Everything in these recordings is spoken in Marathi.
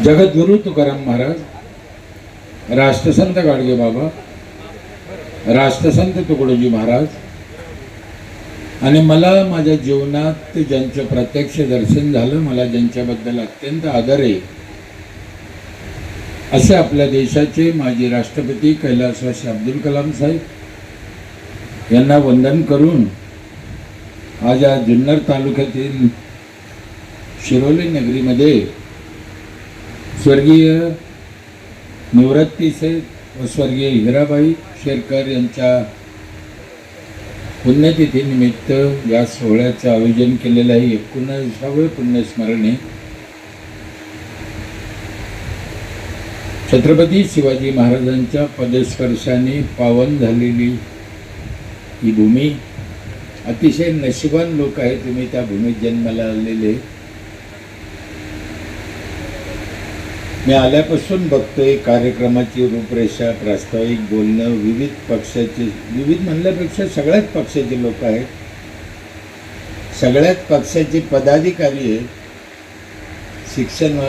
जगद्गुरु तुकाराम महाराज, राष्ट्रसंत गाडगे बाबा, राष्ट्रसंत तुकडोजी महाराज आणि मला माझ्या जीवनात ज्यांचं प्रत्यक्ष दर्शन झालं, मला ज्यांच्याबद्दल अत्यंत आदर आहे, असे आपल्या देशाचे माजी राष्ट्रपती कैलासवासी अब्दुल कलाम साहेब यांना वंदन करून आज या जुन्नर तालुक्यातील शिरोली नगरीमध्ये स्वर्गीय निवृत्ती साहेब व स्वर्गीय हिराबाई शेरकर यांच्या पुण्यतिथीनिमित्त या सोहळ्याचं आयोजन केलेलं आहे. 19वे पुण्यस्मरण आहे. छत्रपती शिवाजी महाराजांच्या पदस्पर्शाने पावन झालेली ही भूमी, अतिशय नशिबान लोक आहे तुम्ही त्या भूमीत जन्माला आलेले. मी आल्यापासून बघतोय कार्यक्रमाची रूपरेषा, प्रास्ताविक बोलणं, विविध पक्षाचे, विविध म्हणल्यापेक्षा सगळ्याच पक्षाचे लोक आहेत, सगळ्याच पक्षाचे पदाधिकारी आहेत, शिक्षण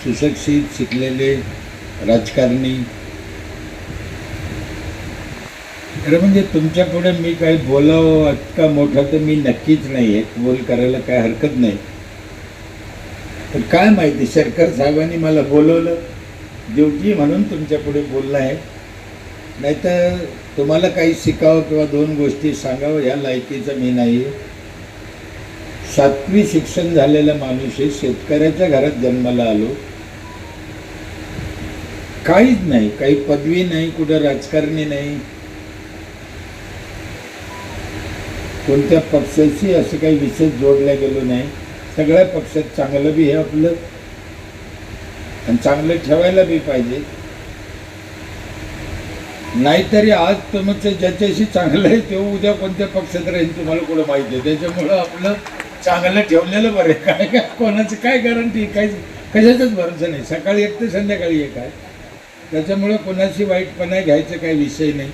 सुशिक्षित शिकलेले राजकारणी. खरं म्हणजे तुमच्या पुढे मी काही बोलावं इतका मोठा तर मी नक्कीच नाही आहे, बोल करायला काय हरकत नाही. पण काय माहिती, शेरकर साहेबांनी मला बोलवलं ड्युटी म्हणून तुमच्या पुढे बोलणं आहे, नाहीतर तुम्हाला काही शिकावं किंवा दोन गोष्टी सांगावं या लायकीचं मी नाही. 7वी शिक्षण झालेला माणूस आहे, शेतकऱ्याच्या घरात जन्माला आलो, काहीच नाही, काही पदवी नाही, कुठं राजकारणी नाही, कोणत्या पक्षाशी असं काही विशेष जोडल्या गेलो नाही. सगळ्या पक्षात चांगलं बी हे आपलं आणि चांगलं ठेवायला बी पाहिजे. नाहीतरी आज तुमचं ज्याच्याशी चांगलं आहे ते उद्या कोणत्या पक्षात राहील तुम्हाला कुठं माहिती आहे. त्याच्यामुळं आपलं चांगलं ठेवलेलं बरं. काय काय कोणाचं काय गॅरंटी, काय कशाचाच भरोसा नाही. सकाळी एक तर संध्याकाळी एक आहे. त्याच्यामुळं कोणाशी वाईटपणा घ्यायचं काही विषय नाही.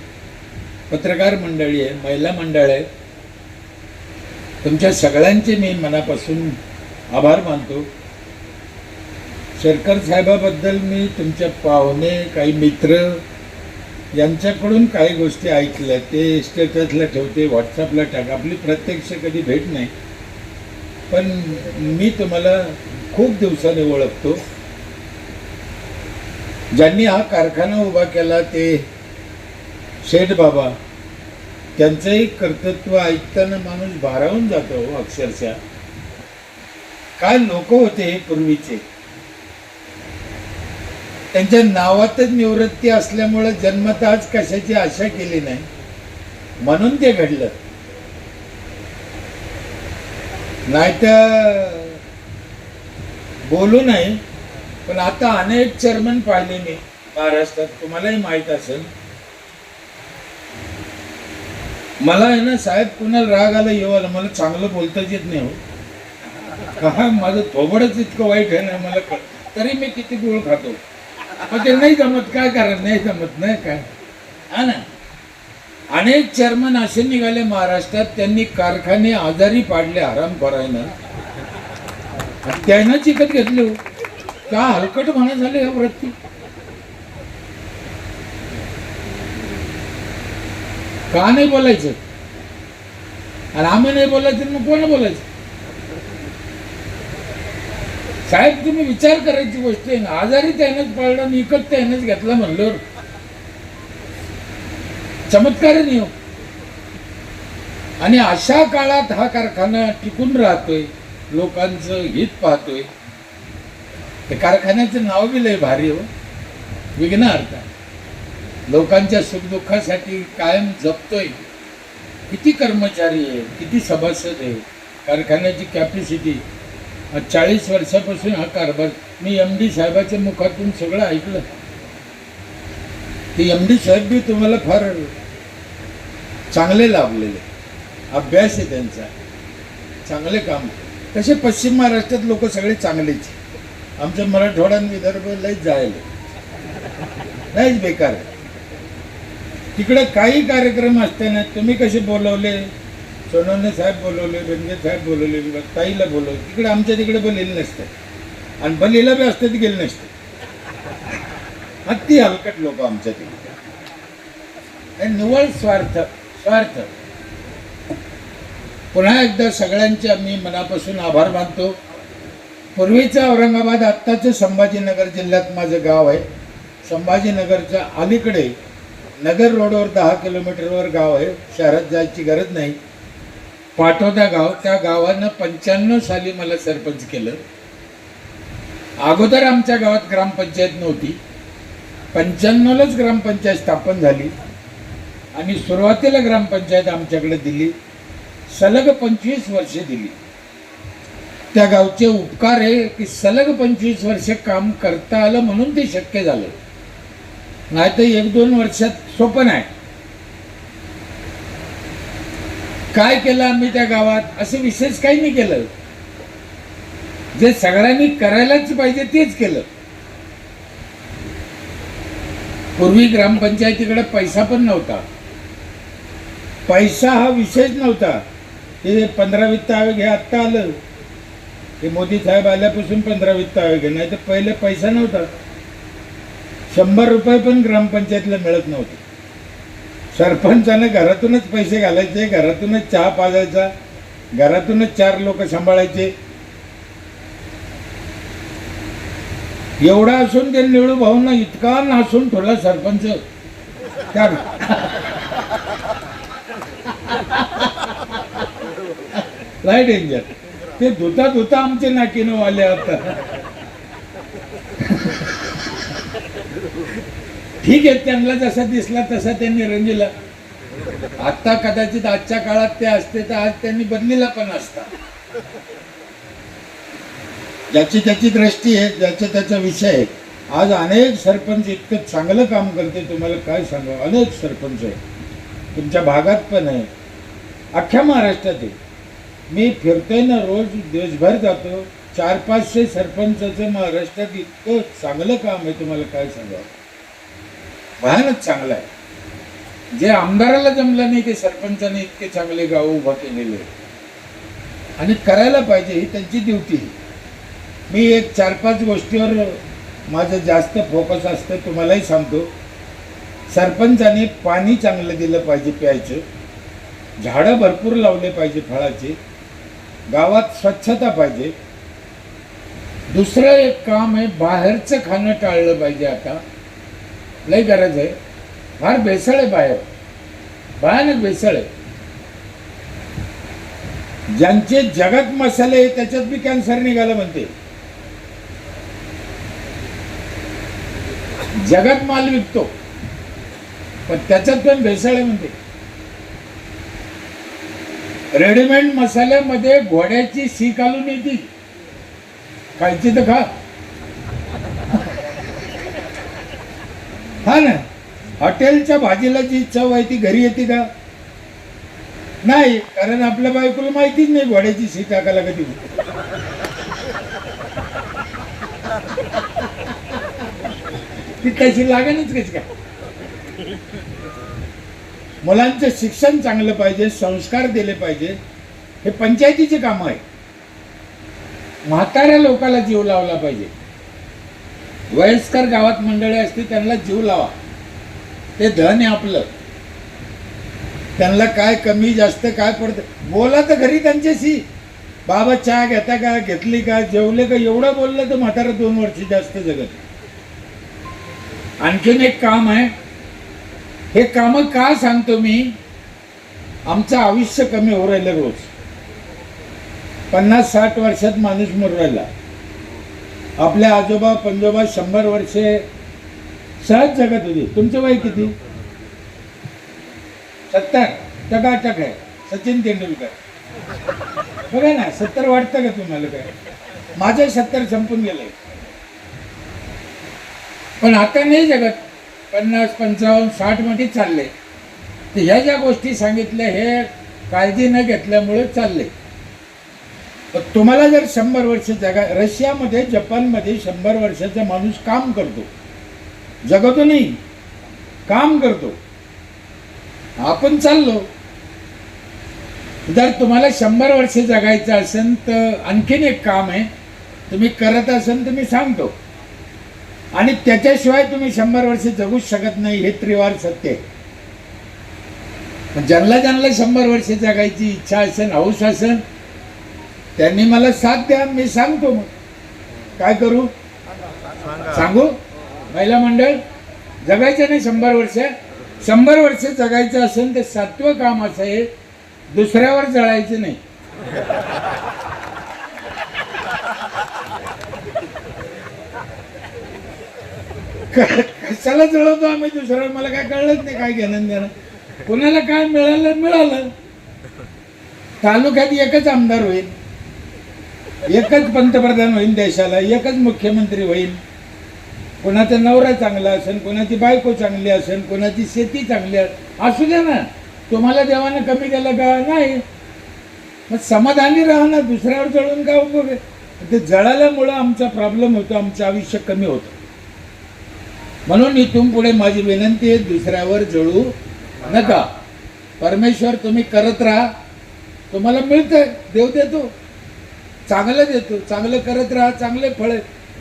पत्रकार मंडळी आहे, महिला मंडळ आहे, तुमच्या सगळ्यांचे मी मनापासून आभार मानतो. शेरकर साहेबाबद्दल मी तुमच्या पाहुणे, काही मित्र यांच्याकडून काही गोष्टी ऐकल्या, ते स्टेटसला ठेवते, व्हॉट्सअपला टाक. आपली प्रत्यक्ष कधी भेट नाही, पण मी तुम्हाला खूप दिवसाने ओळखतो. ज्यांनी हा कारखाना उभा केला ते शेठ बाबा, त्यांचंही कर्तृत्व ऐकताना माणूस भारावून जातो अक्षरशः. काय लोक होते हे पूर्वीचे. त्यांच्या नावातच निवृत्ती असल्यामुळे जन्मताच कशाची आशा केली नाही, म्हणून ते घडलं. नाहीतर बोलू नाही. पण आता अनेक चेअरमन पाहिले मी महाराष्ट्रात, तुम्हालाही माहीत असेल. मला आहे ना साहेब, कुणाला राग आला येऊ आला, मला चांगलं बोलताच येत नाही हो. काय माझं थोबडच इतकं वाईट आहे ना, मला तरी मी किती गोळ खातो, पण ते नाही जमत. काय कारण नाही जमत नाही काय, हा ना. अनेक चेअरमन असे निघाले महाराष्ट्रात, त्यांनी कारखाने आजारी पाडले हरामखोरांना, त्यांना चिकट घेतले. का हलकट म्हणा झाले या वृत्ती. का नाही बोलायचं, आणि आम्ही नाही बोलायचं, मग कोण बोलायचं. साहेब तुम्ही विचार करायची गोष्ट आहे ना. आजारी त्यानंच पाळला आणि इकत त्यानंच घेतला म्हणल्यावर चमत्कार नाही हो. आणि अशा काळात हा कारखाना टिकून राहतोय, लोकांचं हित पाहतोय. त्या कारखान्याचं नाव बी लय भारी हो, विघ्नार्थ. लोकांच्या सुखदुःखासाठी कायम जपतोय. किती कर्मचारी आहे, किती सभासद आहे. कारखान्याची कॅपॅसिटी 40 वर्षापासून हा कारभार. मी MD साहेबाच्या मुखातून सगळं ऐकलं. ते MD साहेब बी तुम्हाला फार चांगले लाभलेले, अभ्यास आहे त्यांचा, चांगले काम. तसे पश्चिम महाराष्ट्रात लोक सगळे चांगलेच. आमच्या मराठवाडा आणि विदर्भ लयच जायला नाहीच बेकार आहे. तिकडे काही कार्यक्रम असताना तुम्ही कसे बोलवले, सोनवणे साहेब बोलवले, बेंगे साहेब बोलवले, ताईला बोलवले, तिकडे आमच्या तिकडे बोललेले नसतं आणि बलीला बी असतं ते गेले नसते. अति हलकट लोक आमच्या तिकडे, निव्वळ स्वार्थ स्वार्थ. पुन्हा एकदा सगळ्यांचे आम्ही मनापासून आभार मानतो. पूर्वीचं औरंगाबाद, आत्ताचं संभाजीनगर जिल्ह्यात माझं गाव आहे. संभाजीनगरच्या अलीकडे नगर रोडवर 10 किलोमीटरवर गाव आहे, शहरात जायची गरज नाही. पाटोदा गाव, त्या गावानं 95 साली मला सरपंच केलं. अगोदर आमच्या गावात ग्रामपंचायत नव्हती. 95लाच ग्रामपंचायत स्थापन झाली आणि सुरुवातीला ग्रामपंचायत आमच्याकडे दिली. सलग 25 वर्षे दिली. त्या गावचे उपकार आहे की सलग 25 वर्ष काम करता आलं म्हणून ते शक्य झालं. नाही तर 1-2 वर्षात सोपं नाही. काय केलं आम्ही त्या गावात, असं विशेष काही नाही केलं. जे सगळ्यांनी करायलाच पाहिजे तेच केलं. पूर्वी ग्रामपंचायतीकडे पैसा पण नव्हता. पैसा हा विषयच नव्हता. ते 15 वित्त आयोग हे आत्ता आलं, ते मोदी साहेब आल्यापासून 15 वित्त आयोग आहे. नाही तर पहिले पैसा नव्हता. 100 रुपये पण ग्रामपंचायतीला मिळत नव्हते. सरपंचानं घरातूनच पैसे घालायचे, घरातूनच चहा पाजायचा, घरातूनच 4 लोक सांभाळायचे. एवढा असून ते निळू भाऊंना इतका नासून ठेवला सरपंच त्या लय डेंजर. ते धुता धुता आमचे नाकीनं आले. आता ठीक आहे, त्यांना जसा दिसला तसा त्यांनी रंगीला. आता कदाचित आजच्या काळात ते असते तर आज त्यांनी बदलीला पण असता. ज्याची त्याची दृष्टी आहे, ज्याचा त्याचा विषय आहे. आज अनेक सरपंच इतकं चांगलं काम करते, तुम्हाला काय सांगावं. अनेक सरपंच आहे, तुमच्या भागात पण आहे, अख्ख्या महाराष्ट्रात आहे. मी फिरतोय ना, रोज देशभर जातो. 400-500 सरपंचाचं महाराष्ट्रात इतकं चांगलं काम आहे, तुम्हाला काय सांगावं. भयानक चांगलं आहे. जे आमदाराला जमलं नाही ते सरपंचाने इतके चांगले गाव उभा केलेले आणि करायला पाहिजे, ही त्यांची ड्युटी. मी एक 4-5 गोष्टीवर माझं जास्त फोकस असतं. तुम्हालाही सांगतो, सरपंचाने पाणी चांगलं दिलं पाहिजे प्यायचं, झाडं भरपूर लावले पाहिजे फळाचे, गावात स्वच्छता पाहिजे. दुसरं एक काम आहे, बाहेरचं खाणं टाळलं पाहिजे. आता लई गरज आहे. फार भेसळ आहे बाहेर, भयानक भेसळ आहे. ज्यांचे जगात मसाले आहे त्याच्यात बी कॅन्सर निघाला म्हणते. जगात माल विकतो पण त्याच्यात पण भेसळ आहे म्हणते. रेडीमेड मसाल्यामध्ये घोड्याची शी घालून येते, खायची तर खा. हा ना, हॉटेलच्या भाजीला जी चव आहे ती घरी येते का? नाही, कारण आपल्या बायकोला माहितीच नाही घोड्याची शी टाकायला कधी. ती तशी लागेलच कशी काय. मुलांचं शिक्षण चांगलं पाहिजे, संस्कार दिले पाहिजे, हे पंचायतीचे काम आहे. म्हाताऱ्या लोकांना जीव लावला पाहिजे. वयस्कर गावात मंडळी असते त्यांना जीव लावा, ते धन आहे आपलं. त्यांना काय कमी जास्त काय पडतं बोला तर घरी त्यांच्याशी. बाबा चहा घेता का, घेतली का, जेवले का, एवढं बोललं तर म्हातारा 2 वर्ष जास्त जगत. आणखीन एक काम आहे, हे काम का सांगतो मी, आमचं आयुष्य कमी होऊ राहिलं. रोज 50-60 वर्षात माणूस मरू राहिला. आपल्या आजोबा पंजोबा 100 वर्षे सहज जगत होते. तुमचं वय किती? 70. टकाटक आहे. सचिन तेंडुलकर बघा ना, 70 वाटतं का तुम्हाला? काय माझं 70 संपून गेलंय. पण आता नाही जगत. 50, 55, 60 मध्ये चालले. तर ह्या ज्या गोष्टी सांगितल्या हे काळजी न घेतल्यामुळे चालले. तुम्हाला जर 100 वर्ष जगा, रशियामध्ये जपानमध्ये 100 वर्षाचा माणूस काम करतो, जगतो नाही, काम करतो. आपण चाललो. जर तुम्हाला 100 वर्ष जगायचं असेल तर आणखीन एक काम आहे, तुम्ही करत असेल तर मी सांगतो, आणि त्याच्याशिवाय तुम्ही 100 वर्ष जगूच शकत नाही, हे त्रिवार सत्य आहे. ज्यांना 100 वर्ष जगायची इच्छा असेल, हौस असेल, त्यांनी मला साथ द्या, मी सांगतो. मग काय करू सांगू? महिला मंडळ जगायचं नाही 100 वर्ष. 100 वर्ष जगायचं असेल तर 7वं काम असं आहे, दुसऱ्यावर जळायचं नाही. कशाला जळवतो आम्ही दुसऱ्यावर? मला काय कळलंच नाही, काय घेणं देणं. कोणाला काय मिळालं मिळालं. तालुक्यात एकच आमदार होईल, एकच पंतप्रधान होईल देशाला, एकच मुख्यमंत्री होईल. कोणाचा नवरा चांगला असेल, कोणाची बायको चांगली असेल, कोणाची शेती चांगली असू द्या ना. तुम्हाला देवानं कमी केलं का? नाही. मग समाधानी राहा ना, दुसऱ्यावर जळून का उपयोग आहे? ते जळाल्यामुळं आमचा प्रॉब्लेम होतो, आमचं आयुष्य कमी होतं. म्हणून इथून पुढे माझी विनंती आहे, दुसऱ्यावर जळू नका. परमेश्वर तुम्ही करत राहा, तुम्हाला मिळतंय, देव देतो, चांगलं देतो. चांगलं करत राहा, चांगले फळ.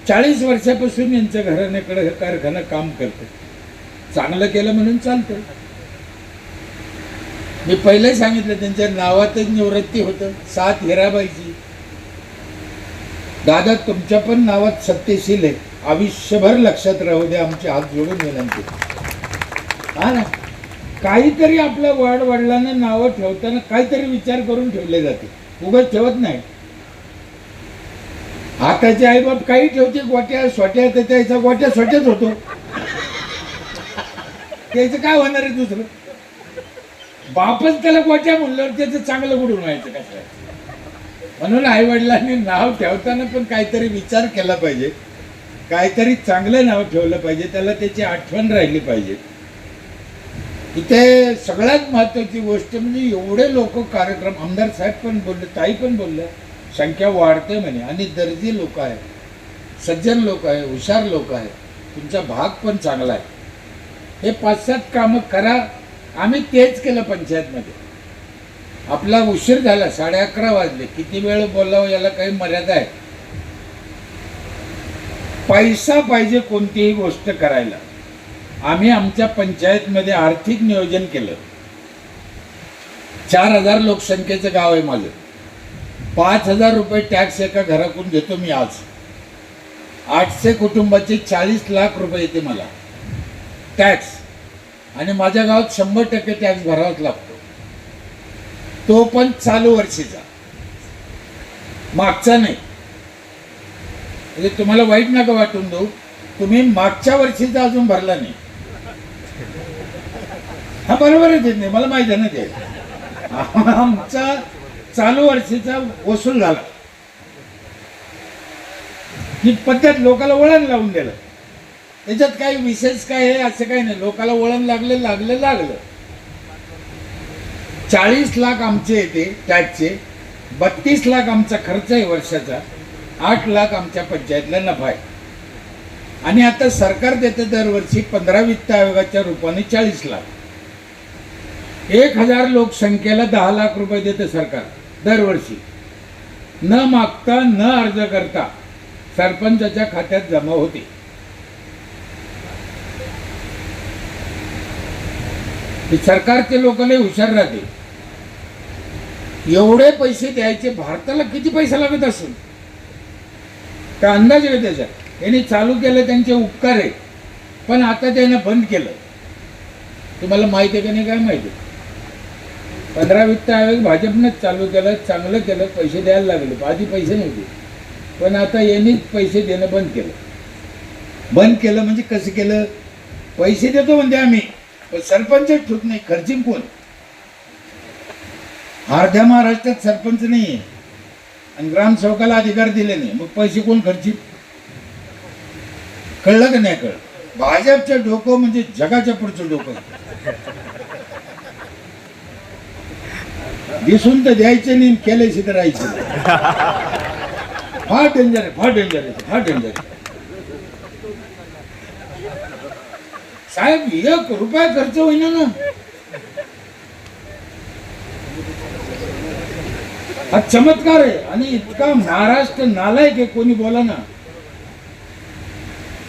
40 वर्षापासून यांच्या घराण्याकडे कारखाना काम करते, चांगलं केलं म्हणून चालतं. मी पहिले सांगितलं, त्यांच्या नावातच निवृत्ती होतं, 7 हिराबाईची. दादा तुमच्या पण नावात सत्यशील आहे, आयुष्यभर लक्षात राहू द्या, आमचे हात जोडून विनंती. हा ना, काहीतरी आपल्या वडिलांना नावं ठेवताना काहीतरी विचार करून ठेवले जाते, उगाच ठेवत नाही. आताचे आईबाप काही ठेवते, गोट्या सोट्या, त्याचा गोट्या सोट्याच होतो, त्याचं काय होणार आहे दुसरं? बापच त्याला गोट्या म्हणल्यावर त्याचं चांगलं बुडून व्हायचं कसं? म्हणून आई वडिलांनी नाव ठेवताना पण काहीतरी विचार केला पाहिजे, काहीतरी चांगलं नाव ठेवलं पाहिजे, त्याला त्याची आठवण राहिली पाहिजे. इथे सगळ्यात महत्वाची गोष्ट म्हणजे एवढे लोक कार्यक्रम, आमदार साहेब पण बोलले, ताई पण बोलले, संख्या वाढते म्हणे, आणि दर्जी लोक आहे, सज्जन लोक आहे, हुशार लोक आहे, तुमचा भाग पण चांगला आहे. हे 5-7 कामं करा. आम्ही तेच केलं पंचायतमध्ये. आपला उशीर झाला, 11:30 वाजले. किती वेळ बोलावं याला काही मर्यादा आहे. पैसा पाहिजे कोणतीही गोष्ट करायला. आम्ही आमच्या पंचायतमध्ये आर्थिक नियोजन केलं. 4000 लोकसंख्येचं गाव आहे माझं. 5000 रुपये टॅक्स एका घरातून घेतो मी आज. 800 कुटुंबाचे 40 लाख रुपये येते मला टॅक्स, आणि माझ्या गावात 100% टॅक्स भरावाच लागतो, तो पण चालू वर्षीचा, मागचा नाही. म्हणजे तुम्हाला वाईट नका वाटून देऊ, तुम्ही मागच्या वर्षीचा अजून भरला नाही. हा बरोबर आहे, नाही मला माहिती आहे ना ते. आमचा चालू वर्षीचा वसूल झाला. ही पद्धत लोकाला वळण लावून दिलं. त्याच्यात काही विशेष काय आहे असं काही नाही, लोकाला वळण लागलं. 40 लाख आमचे येते टॅक्सचे, 32 लाख आमचा खर्च आहे वर्षाचा, 8 लाख आमच्या पंचायतला नफा आहे. आणि आता सरकार देते दरवर्षी 15 वित्त आयोगाच्या रूपाने 40 लाख. 1000 लोकसंख्येला 10 लाख रुपये देते सरकार दरवर्षी, न मागता न अर्ज करता सरपंचाच्या खात्यात जमा होते. सरकारचे लोक लय हुशार राहते. एवढे पैसे द्यायचे, भारताला किती पैसा लागत असेल का अंदाज आहे त्याचा? यांनी चालू केलं, त्यांचे उपकार आहे, पण आता त्यानं बंद केलं. तुम्हाला माहिती आहे का नाही काय माहिती? 15 वित्त आयोग भाजपनंच चालू केलं, चांगलं केलं, पैसे द्यायला लागले. आधी पैसे नव्हते, पण आता यांनीच पैसे देणं बंद केलं. बंद केलं म्हणजे कसं केलं? पैसे देतो म्हणजे आम्ही, पण सरपंच ठेवत नाही. खर्चिंग कोण? अर्ध्या महाराष्ट्रात सरपंच नाही आहे आणि ग्रामसेवकाला अधिकार दिले नाही, मग पैसे कोण खर्चित? कळलं का नाही? कळलं? भाजपचं डोकं म्हणजे जगाच्या पुढचं डोकं. दिसून तर द्यायचं नाही, केल्याशी तर राहायचं. फार डेंजर आहे, फार डेंजर आहे, फार डेंजर आहे. साहेब 1 रुपया खर्च होईना ना, हा चमत्कार आहे. आणि इतका महाराष्ट्र नालायक आहे, कोणी बोला ना.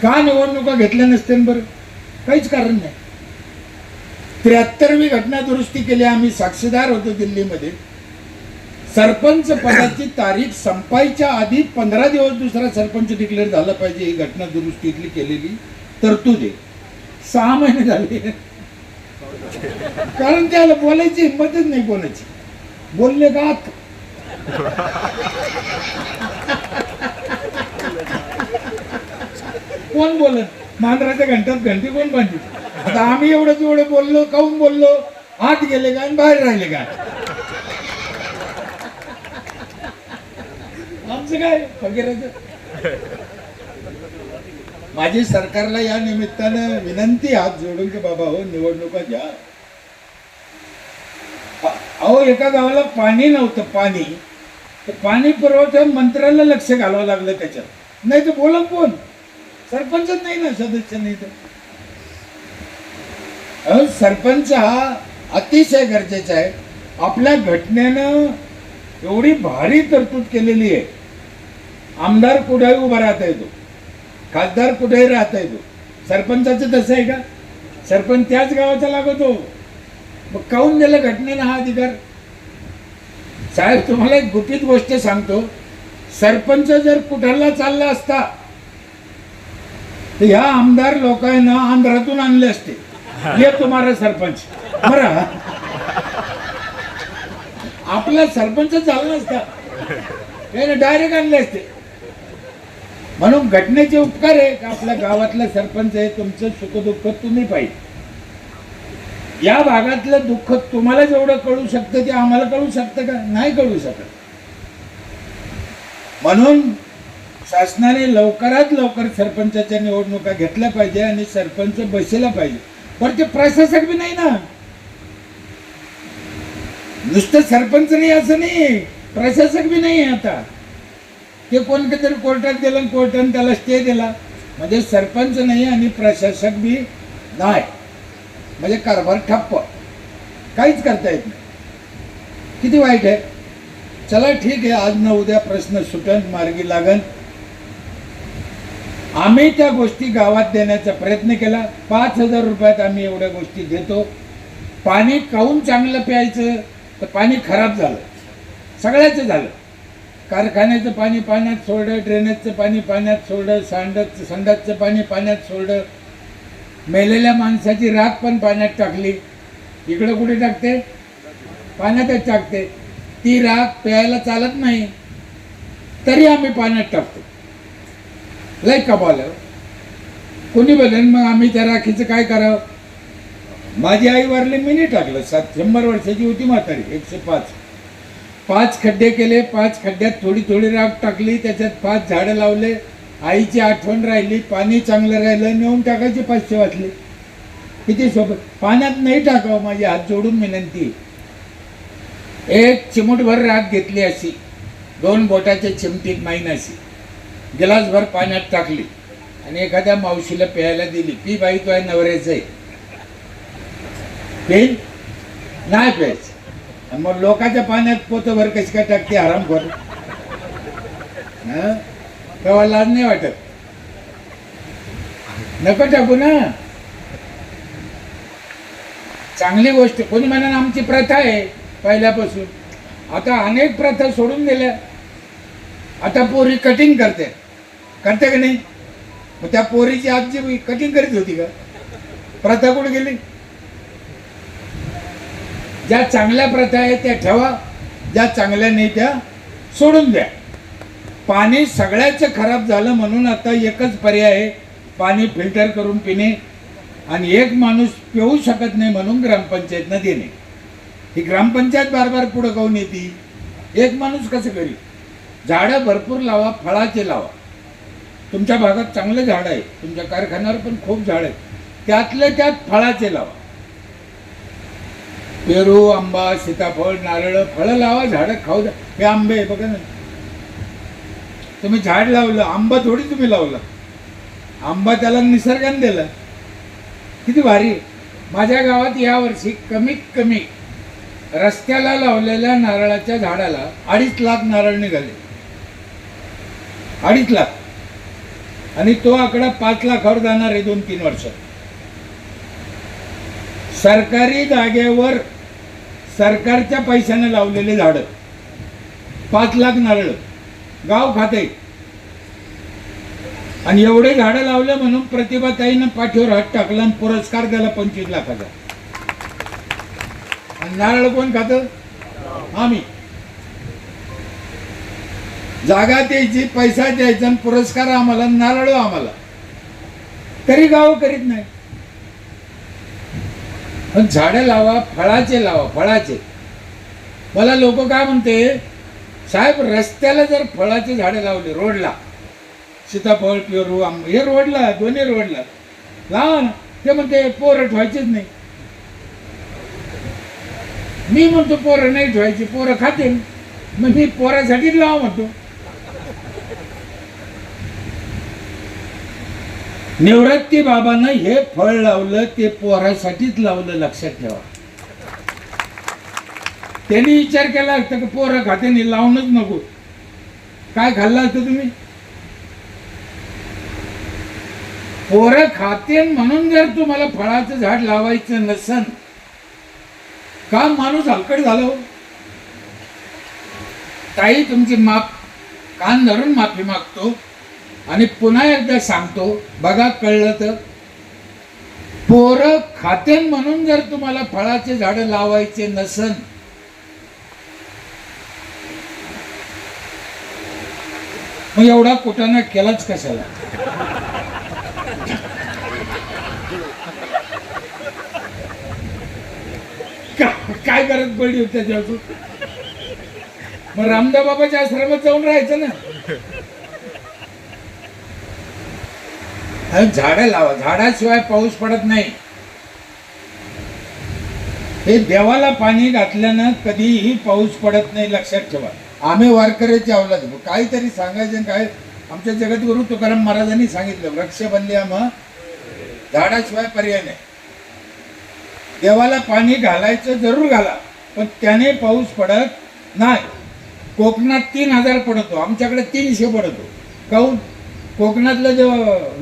का निवडणुका घेतल्या नसते बरं? काहीच कारण नाही. 73वी घटना दुरुस्ती केली, आम्ही साक्षीदार होतो दिल्लीमध्ये. सरपंच पदाची तारीख संपायच्या आधी 15 दिवस दुसरा सरपंच डिक्लेअर झाला पाहिजे, ही घटना दुरुस्तीतली केलेली तरतूद आहे. 6 महिने झाले, कारण त्याला बोलायची हिंमतच नाही कोणाची. बोलले का कोण बोलत? मांजराच्या घंटात घंटी कोण बांधली? आता आम्ही एवढं बोललो, काऊन बोललो? आत गेले का आणि बाहेर राहिले का? आमचं काय वगैरे. माझी सरकारला या निमित्तानं विनंती, हात जोडून की बाबा हो, निवडणुका घ्या. अहो, एका गावाला पाणी नव्हतं, पाणी पुरवठा मंत्र्याला लक्ष घालावं लागलं त्याच्यात. नाही तर बोला कोण? सरपंचच नाही ना, सदस्य नाही तर. सरपंच हा अतिशय गरजेचा आहे. आपल्या घटनेनं एवढी भारी तरतूद केलेली आहे. आमदार कुठेही उभा राहता येतो, खासदार कुठेही राहता येतो. सरपंचाचं तसं आहे का? सरपंच त्याच गावाचा लागतो. मग काहून दिलं घटनेनं हा अधिकार? साहेब, तुम्हाला एक गुपित गोष्ट सांगतो. सरपंच जर कुठाला चालला असता तर ह्या आमदार लोकांना आंध्रातून आणले असते. ये तुम्हाला सरपंच बरं. आपला सरपंच झाला नसता, डायरेक्ट आणले असते. म्हणून घटनेचे उपकार आहे का आपल्या गावातला सरपंच आहे, तुमचं सुखदुःख तुम्ही पाहिजे. या भागातलं दुःख तुम्हाला जेवढं कळू शकतं ते आम्हाला कळू शकतं का? नाही कळू शकत. म्हणून शासनाने लवकरात लवकर सरपंचाच्या निवडणुका घेतल्या पाहिजे आणि सरपंच बसला पाहिजे. पण ते प्रशासक बी नाही ना, नुसतं सरपंच नाही असं नाही, प्रशासक बी नाही. आता ते कोणतरी कोर्टात गेलं, कोर्टाने त्याला स्टे दिला, म्हणजे सरपंच नाही आणि प्रशासक बी नाही, म्हणजे कारभार ठप्प, काहीच करता येत नाही. किती वाईट आहे. चला ठीक आहे, आज न उद्या प्रश्न सुटन, मार्गी लागन. आम्ही त्या गोष्टी गावात देण्याचा प्रयत्न केला. 5,000 रुपयात आम्ही एवढ्या गोष्टी देतो. पाणी काहून चांगलं प्यायचं तर पाणी खराब झालं, सगळ्याचं झालं. कारखान्याचं पाणी पाण्यात सोडलं, ड्रेनेजचं पाणी पाण्यात सोडलं, संडासचं पाणी पाण्यात सोडलं, मेलेल्या माणसाची राख पण पाण्यात टाकली. इकडं कुठे टाकते? पाण्यातच टाकते. ती राख प्यायला चालत नाही, तरी आम्ही पाण्यात टाकतो. लय कबाल. कोणी बोलेन मग आम्ही त्या राखीचं काय करावं? माझी आई वारली, मी नाही टाकलं. 100 वर्षाची होती म्हातारी, 105. 5 खड्डे केले, 5 खड्ड्यात थोडी थोडी राख टाकली, त्याच्यात 5 झाडं लावले. आईची आठवण राहिली, पाणी चांगलं राहिलं, नेऊन टाकायचे 500 वाचले. किती सोबत. पाण्यात नाही टाकावं, माझी हात जोडून विनंती. एक चिमूटभर राख घेतली अशी, 2 बोटाच्या चिमटीत माईन अशी गिलासभर पाण्यात टाकली आणि एखाद्या मावशीला प्यायला दिली. पी बाई, तो आहे नवऱ्याचं आहे, पेन नाही प्यायचं. मग लोकांच्या पाण्यात पोतभर कशी काय टाकते हरामखोर? तेव्हा लाज नाही वाटत? नको टाकू ना. चांगली गोष्ट. कोणी म्हणा आमची प्रथा आहे पहिल्यापासून. आता अनेक प्रथा सोडून दिल्या. आता पोरी कटिंग करते का नाही? मग त्या पोरीची आजी कटिंग करीत होती का? प्रथा कुठे गेली? ज्या चांगल्या प्रथा आहेत त्या ठेवा, ज्या चांगल्या नाही त्या सोडून द्या. पाणी सगळ्याचं खराब झालं म्हणून आता एकच पर्याय आहे, पाणी फिल्टर करून पिणे. आणि एक माणूस पिऊ शकत नाही म्हणून ग्रामपंचायतनं देणे. ही ग्रामपंचायत बार पुढं काऊन येते? एक माणूस कसं करी? झाडं भरपूर लावा, फळाचे लावा. तुमच्या भागात चांगले झाड आहे, तुमच्या कारखान्यावर पण खूप झाड आहेत, त्यातले त्यात फळाचे लावा. पेरू, आंबा, सीताफळ, नारळ, फळं लावा, झाडं खाऊ द्या. हे आंबे आहे बघा ना, तुम्ही झाड लावलं, आंबा थोडी तुम्ही लावला. आंबा त्याला निसर्गाने दिला. किती भारी. माझ्या गावात यावर्षी कमीत कमी रस्त्याला लावलेल्या नारळाच्या झाडाला 2.5 लाख नारळ निघाले. 2.5 लाख. आणि तो आकडा 5 लाखावर जाणार आहे 2-3 वर्षात. सरकारी जागेवर सरकारच्या पैशाने लावलेले झाड 5 लाख नारळ गाव खाते. आणि एवढे झाडं लावले म्हणून प्रतिभाताईनं पाठीवर हात टाकला आणि पुरस्कार द्याला 25 लाखाचा. आणि नारळ कोण खात? आम्ही. जागा द्यायची, पैसा द्यायचा, पुरस्कार आम्हाला, नारळ आम्हाला. तरी गाव करीत नाही. झाडे लावा, फळाचे लावा, फळाचे. मला लोक काय म्हणते, साहेब रस्त्याला जर फळाचे झाडे लावले रोडला, सीताफळ, पेरू, आंबे, हे रोडला, दोन्ही रोडला लावा ना. ते म्हणते पोरं ठेवायचीच नाही. मी म्हणतो पोरं नाही ठेवायची, पोरं खातील. मग मी पोरासाठीच लावा म्हणतो. निवृत्ती बाबांना हे फळ लावलं ते पोरासाठीच लावलं, लक्षात ठेवा. त्यांनी विचार केला असता की पोरं खाते लावूनच नको. काय खाल्लं असतं तुम्ही? पोरं खाते म्हणून जर तुम्हाला फळाचं झाड लावायचं नसन, का माणूस हलकट झालं? ताई तुमची माफ, कान धरून माफी मागतो आणि पुन्हा एकदा सांगतो, बघा कळलं तर, पोरं खाते म्हणून जर तुम्हाला फळाचे झाड लावायचे नसन, मग एवढा कुटाणा केलाच कशाला? काय गरज पडली होती त्याच्यावर? मग रामदेव बाबाच्या आश्रमात जाऊन राहायचं ना. झाडं लावा, झाडाशिवाय पाऊस पडत नाही. हे देवाला पाणी घातल्यानं कधीही पाऊस पडत नाही, लक्षात ठेवा. आम्ही वारकऱ्याची अवलाद, काहीतरी सांगायचं. काय आमच्या जगद्गुरु तुकाराम महाराजांनी सांगितलं, वृक्ष बंद्याम, झाडाशिवाय पर्याय नाही. देवाला पाणी घालायचं जरूर घाला, पण त्याने पाऊस पडत नाही. कोकणात 3000 पडतो, आमच्याकडे 300 पडतो. काहून? कोकणातलं देव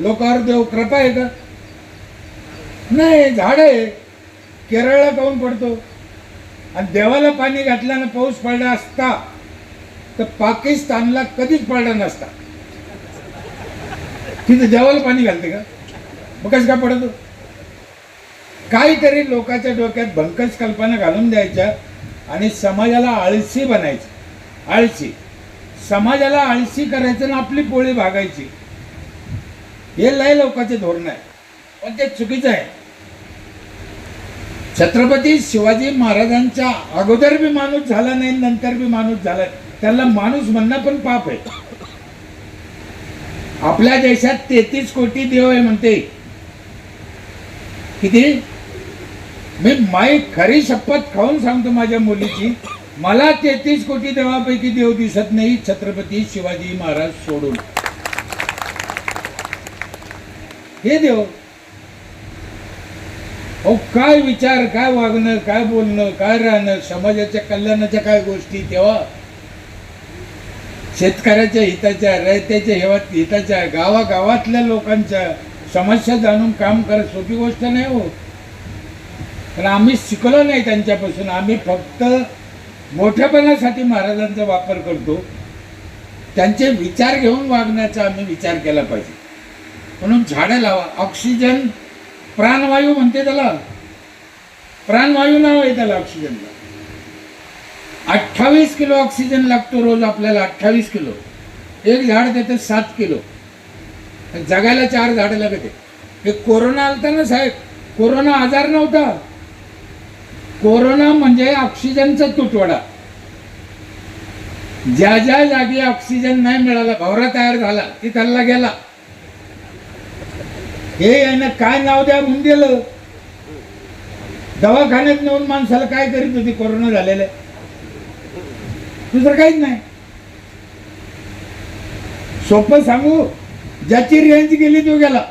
लोकांवर देव कृपा आहे का? नाही, झाड आहे. केरळला काहून पडतो? आणि देवाला पाणी घातल्यानं पाऊस पडला असता तर पाकिस्तानला कधीच पडला नसता. तिथे देवाला पाणी घालते का? मग कसं काय पडतो? काहीतरी लोकांच्या डोक्यात भंकस कल्पना घालून द्यायच्या आणि समाजाला आळशी बनायचं. आळशी, समाजाला आळशी करायचं ना आपली पोळी भागायची. हे लय लोकांचे धोरण आहे, पण ते चुकीचं आहे. छत्रपती शिवाजी महाराजांच्या अगोदर बी माणूस झाला नाही, नंतर बी माणूस झाला, त्याला माणूस म्हणणं पण पाप आहे. आपल्या देशात 33 कोटी देव आहे म्हणते. किती? मी माई खरी शपथ खाऊन सांगतो माझ्या मुलीची, मला 33 कोटी देवापैकी देव दिसत नाही, छत्रपती शिवाजी महाराज सोडून. हे देव काय विचार, काय वागणं, काय बोलणं, काय राहणं, समाजाच्या कल्याणाच्या काय गोष्टी, तेव्हा शेतकऱ्याच्या हिताच्या, रयत्याच्या हिताच्या, गावागावातल्या लोकांच्या समस्या जाणून काम करत सोपी गोष्ट नाही हो. पण आम्ही शिकलो नाही त्यांच्यापासून. आम्ही फक्त मोठेपणासाठी महाराजांचा वापर करतो. त्यांचे विचार घेऊन वागण्याचा आम्ही विचार केला पाहिजे. म्हणून झाडं लावा. ऑक्सिजन प्राणवायू म्हणते त्याला, प्राणवायू नाव आहे त्याला ऑक्सिजनला. 28 किलो ऑक्सिजन लागतो रोज आपल्याला. 28 किलो. एक झाड देते 7 किलो. जगायला 4 झाडं लागते. हे कोरोना आलता ना साहेब, कोरोना आजार नव्हता. कोरोना म्हणजे ऑक्सिजनचा तुटवडा. ज्या ज्या जागी ऑक्सिजन नाही मिळाला, भवरा तयार झाला, ती त्याला गेला. हे यानं काय नाव द्या म्हणून दिलं. दवाखान्यात नेऊन माणसाला काय करीत होती कोरोना झालेलं? दुसरं काहीच नाही. सोपं सांगू, ज्याची रेंज गेली तो गेला.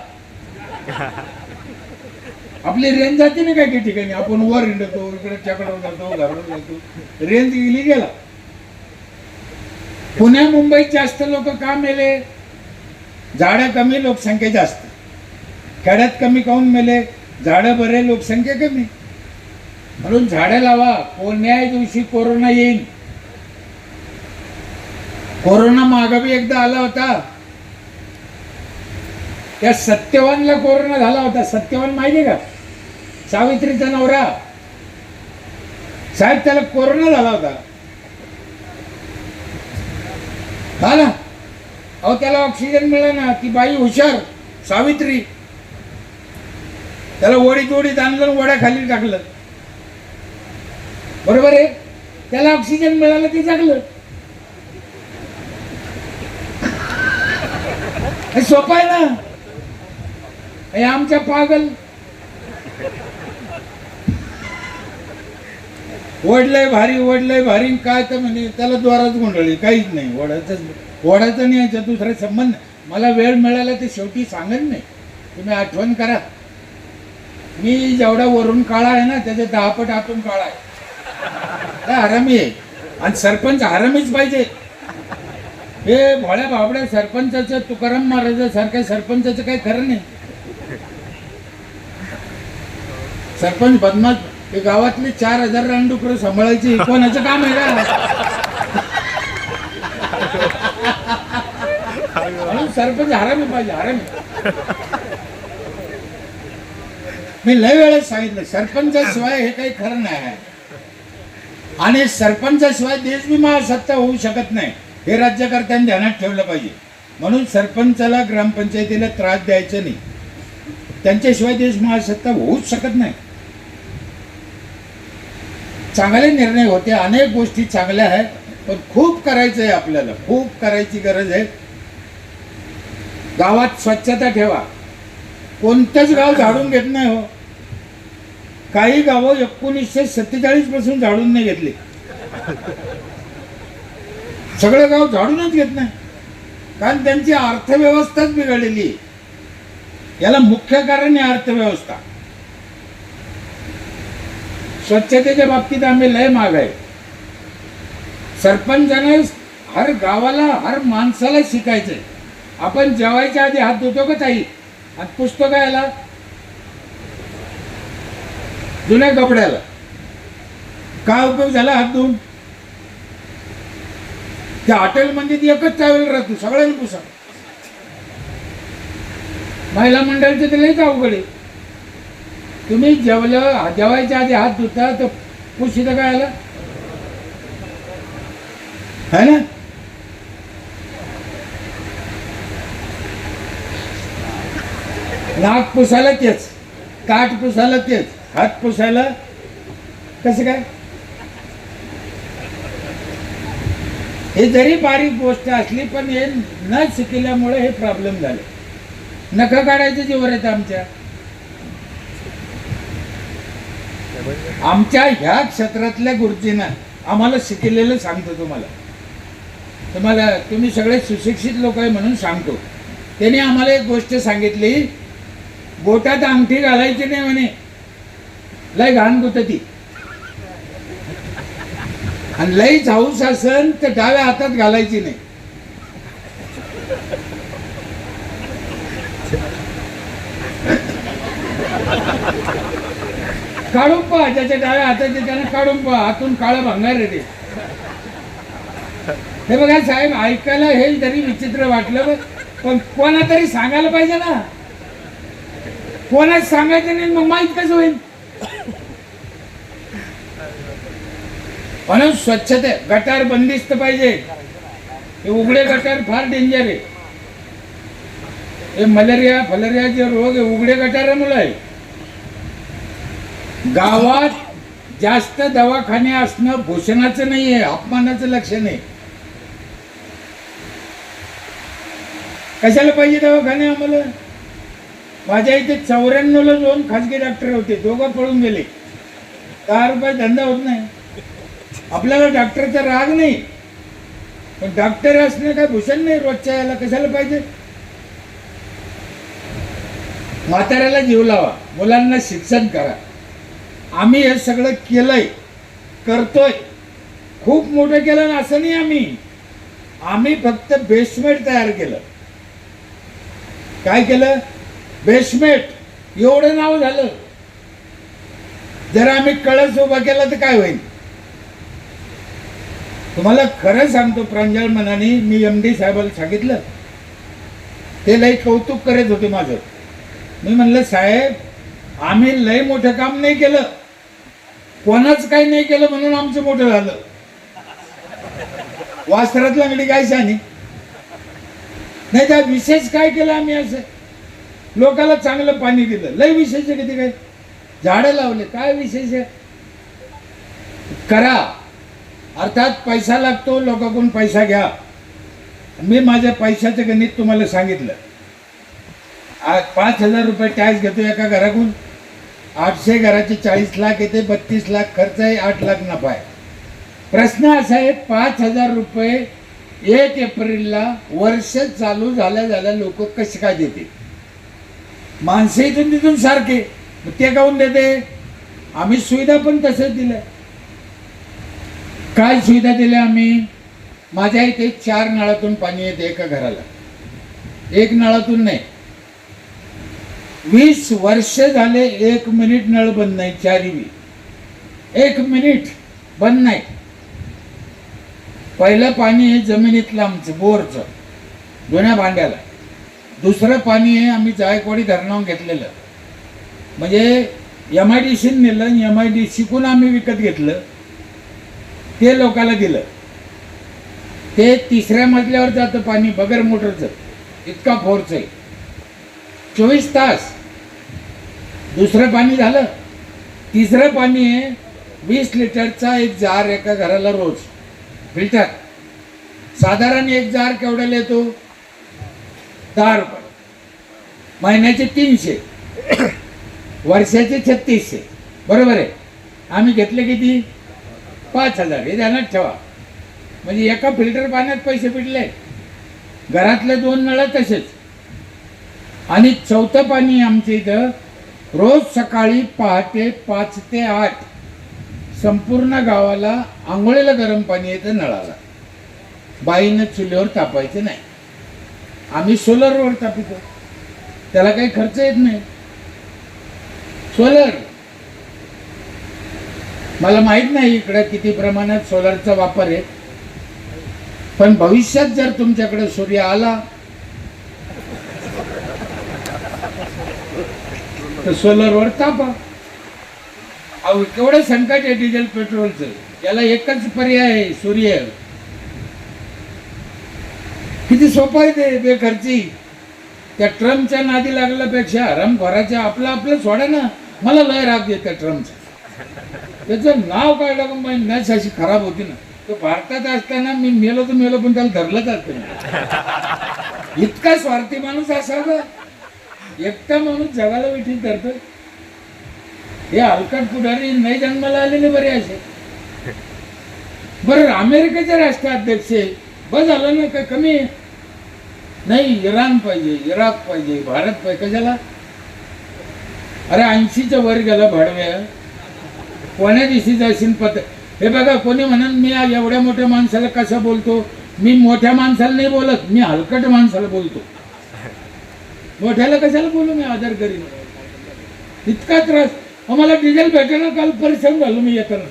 आपली रेंज जाते ना काही काही ठिकाणी, आपण वर हिंडतो, इकडे चकडवर जातो, घरावर जातो, रेंज गेली गेला. पुण्या मुंबईत जास्त लोक का मेले? झाडं कमी, लोकसंख्या जास्त. खेड्यात कमी काऊन मेले? झाडं बरे, लोकसंख्या कमी. म्हणून झाडं लावा. कोण्या दिवशी कोरोना येईल. कोरोना मागे एकदा आला होता, त्या सत्यवानला कोरोना झाला होता. सत्यवान माहिती का? सावित्रीचा नवरा साहेब, त्याला कोरोना झाला होता. झाला अहो, त्याला ऑक्सिजन मिळाला. ती बाई हुशार, सावित्री, त्याला ओढीत ओढीत आणलं, वड्या खाली टाकलं. बरोबर आहे, त्याला ऑक्सिजन मिळालं, ते जगलं. हे सोपं आहे ना. हे आमच्या पागल ओढलंय भारी, ओढलंय भारी, काय तर म्हणे त्याला द्वाराच गोंधळली. काहीच नाही, ओढायचं नाही, याचा दुसरा संबंध. मला वेळ मिळाला ते शेवटी सांगत नाही. तुम्ही आठवण करा, मी जेवढा वरून काळा आहे ना, त्याच्या 10 पट आतून काळा आहे. हरामी आहे. आणि सरपंच हरामीच पाहिजे. हे भोळ्या बाबड्या सरपंचाचं, तुकाराम महाराज सारख्या सरपंचाचं काही खरं नाही. सरपंच बदमाश, हे गावातले 4000 रानडुकरं सांभाळायची कोणाचं काम आहे का? म्हणून सरपंच हरामी पाहिजे, हरामी. मी लय वेळेस सांगितलं, सरपंचाशिवाय हे काही खरं नाही. आणि सरपंचाशिवाय देश बी महासत्ता होऊ शकत नाही, हे राज्यकर्त्यांनी ध्यानात ठेवलं पाहिजे. म्हणून सरपंचाला, ग्रामपंचायतीला त्रास द्यायचा नाही. त्यांच्याशिवाय देश महासत्ता होऊच शकत नाही. चांगले निर्णय होते, अनेक गोष्टी चांगल्या आहेत, पण खूप करायचं आहे आपल्याला, खूप करायची गरज आहे. गावात स्वच्छता ठेवा. कोणतंच गाव झाडून घेत नाही हो. काही गावं 1947 पासून झाडून नाही घेतले. सगळं गाव झाडूनच घेत नाही, कारण त्यांची अर्थव्यवस्थाच बिघडलेली आहे. याला मुख्य कारण आहे अर्थव्यवस्था. स्वच्छतेच्या बाबतीत आम्ही लय माग आहे. सरपंचाने हर गावाला, हर माणसाला शिकायचंय. आपण जेवायच्या आधी हात धुतो का ताई? हात पुसतो का? याला जुन्या कपड्याला काय उपयोग झाला हात धुवून? त्या हॉटेलमध्ये ती एकच टावेल राहतो, सगळ्यांनी पुसा. महिला मंडळाचं तर लईच अवघड आहे. तुम्ही जेवायच्या आधी हात धुता तर पुसित काय आला है ना? नाक पुसायला तेच, काठ पुसायला तेच, हात पुसायला कसं काय? हे जरी बारीक गोष्ट असली, पण हे न शिकल्यामुळे हे प्रॉब्लेम झाले. नखं काढायचं जीवर येतं आमच्या. आमच्या ह्या क्षेत्रातल्या गुरुजींना आम्हाला शिकलेलं सांगतो. तुम्हाला तुम्ही सगळे सुशिक्षित लोक आहे म्हणून सांगतो. त्यांनी आम्हाला एक गोष्ट सांगितली, बोटात अंगठी घालायची नाही म्हणे, लय घाण गुतती. आणि लई हाऊस असन तर डाव्या हातात घालायची नाही. काढून पहा, ज्याच्या डाव्या हाताचे त्याने काढून पहा, हातून काळं भांगार येते. हे बघा साहेब, ऐकायला हे जरी विचित्र वाटलं, पण कोणा तरी सांगायला पाहिजे ना. कोणाच सांगायचं नाही, मग माहीत कसं होईल? म्हणून स्वच्छता, गटार बंदिस्त पाहिजे. हे उघडे गटार फार डेंजर आहे. हे मलेरिया जे रोग आहे उघडे गटारामुळे आहे. गावात जास्त दवाखाने असणं भूषणाचं नाही आहे, अपमानाचं लक्षण आहे. कशाला पाहिजे दवाखाने आम्हाला? माझ्या इथे 94ला 2 खाजगी डॉक्टर होते, दोघं पळून गेले. 10 रुपये धंदा होत नाही. आपल्याला डॉक्टरचा राग नाही, पण डॉक्टर असणं काय भूषण नाही रोजच्या याला. कशाला पाहिजे? म्हाताऱ्याला जीव लावा, मुलांना शिक्षण करा. आम्ही हे सगळं केलंय, करतोय. खूप मोठं केलं ना असं नाही. आम्ही फक्त बेसमेंट तयार केलं. काय केलं? बेसमेंट. एवढं नाव झालं. जर आम्ही कळस उभा केला तर काय होईल? तुम्हाला खरं सांगतो प्रांजळ मनाने, मी MD साहेबाला सांगितलं, ते लय कौतुक करत होते माझं. मी म्हणलं साहेब आम्ही लय मोठं काम नाही केलं, कोणाच काही नाही केलं म्हणून आमचं मोठं झालं. वास्त्रात लागली काय शानी नाही, त्या विशेष काय केलं आम्ही? असं लोकांना चांगलं पाणी दिलं, लय विशेष आहे. किती काय झाडं लावले, काय विशेष आहे? करा. अर्थात पैसा लागतो, लोकांकडून पैसा घ्या. मी माझ्या पैशाचं गणित तुम्हाला सांगितलं. 5,000 रुपये टॅक्स घेतो एका घराकडून, 800 घराचे 40 लाख येते, 32 लाख खर्च आहे, 8 लाख नफा आहे. प्रश्न असा आहे, 5,000 रुपये 1 एप्रिलला वर्ष चालू झाल्या लोक कसे काय देते? माणसं इथून तिथून सारखे, ते काऊन देते? आम्ही सुविधा पण तसंच दिल्या. काय सुविधा दिल्या आम्ही? माझ्या इथे 4 नळातून पाणी येते एका घराला. 1 नळातून नाही. 20 वर्ष झाले 1 मिनिट नळ बंद नाही. 4ही 1 मिनिट बंद नाही. पहिलं पाणी हे जमिनीतलं आमचं बोरचं, जुन्या भांड्याला. दुसरं पाणी हे आम्ही जायकवाडी धरणावरून घेतलेलं, म्हणजे MIDC नेलं, MIDC आम्ही विकत घेतलं, ते लोकांना दिलं. ते 3ऱ्या मजल्यावर जातं पाणी बगर मोटरचं, इतका फोर्स आहे. 24 तास. दुसरं पाणी झालं. तिसरं पाणी आहे 20 लिटरचा एक जार एका घराला रोज फिल्टर. साधारण एक जार केवढ्याला येतो? 10 रुपये. महिन्याचे 300, वर्षाचे 3600. बरोबर आहे. आम्ही घेतले किती? 5,000. हे ध्यानात ठेवा. म्हणजे एका फिल्टर पाण्यात पैसे पिटले. घरातले 2 नळ तसेच. आणि 4थं पाणी आमच्या इथं रोज सकाळी पहाटे 5 ते 8 संपूर्ण गावाला आंघोळीला गरम पाणी येतं नळाला. बाईनं चुलीवर तापायचं नाही. आम्ही सोलरवर तापितो, त्याला काही खर्च येत नाही. सोलर, मला माहित नाही इकडे किती प्रमाणात सोलरचा वापर आहे, पण भविष्यात जर तुमच्याकडे सूर्य आला तर सोलरवर तापा. अहो केवढं संकट आहे डिझेल पेट्रोलचं. याला एकच पर्याय आहे, सूर्य. किती सोपं आहे ते, बेखर्ची. त्या ट्रम्पच्या नादी लागल्यापेक्षा रमखोराच्या आपलं सोडा ना. मला लय राग येते ट्रम्पचा. त्याचं नाव काढलं का माझी नस अशी खराब होती ना. तो भारतात असताना मी मेलो तर मेलो, पण त्याला धरलंच असतं. इतका स्वार्थी माणूस असावा. एकटा माणूस जगाला विठीत धरतोय. हे हलकट पुढारी नाही जन्माला आलेले बरे असे. बरं अमेरिकेचे राष्ट्राध्यक्ष बस झालं ना, काय कमी नाही? इराण पाहिजे, इराक पाहिजे, भारत पाहिजे. कशाला? अरे 80च्या वर गेला भाडव्या. कोण्या दिवशी जाशील पत? हे बघा, कोणी म्हणून मी एवढ्या मोठ्या माणसाला कसं बोलतो? मी मोठ्या माणसाला नाही बोलत, मी हलकट माणसाला बोलतो. मोठ्याला कशाला बोलू मी? आदर करीन. इतका त्रास. आम्हाला डिझेल भेटायला काल परेशान झालो मी येताना.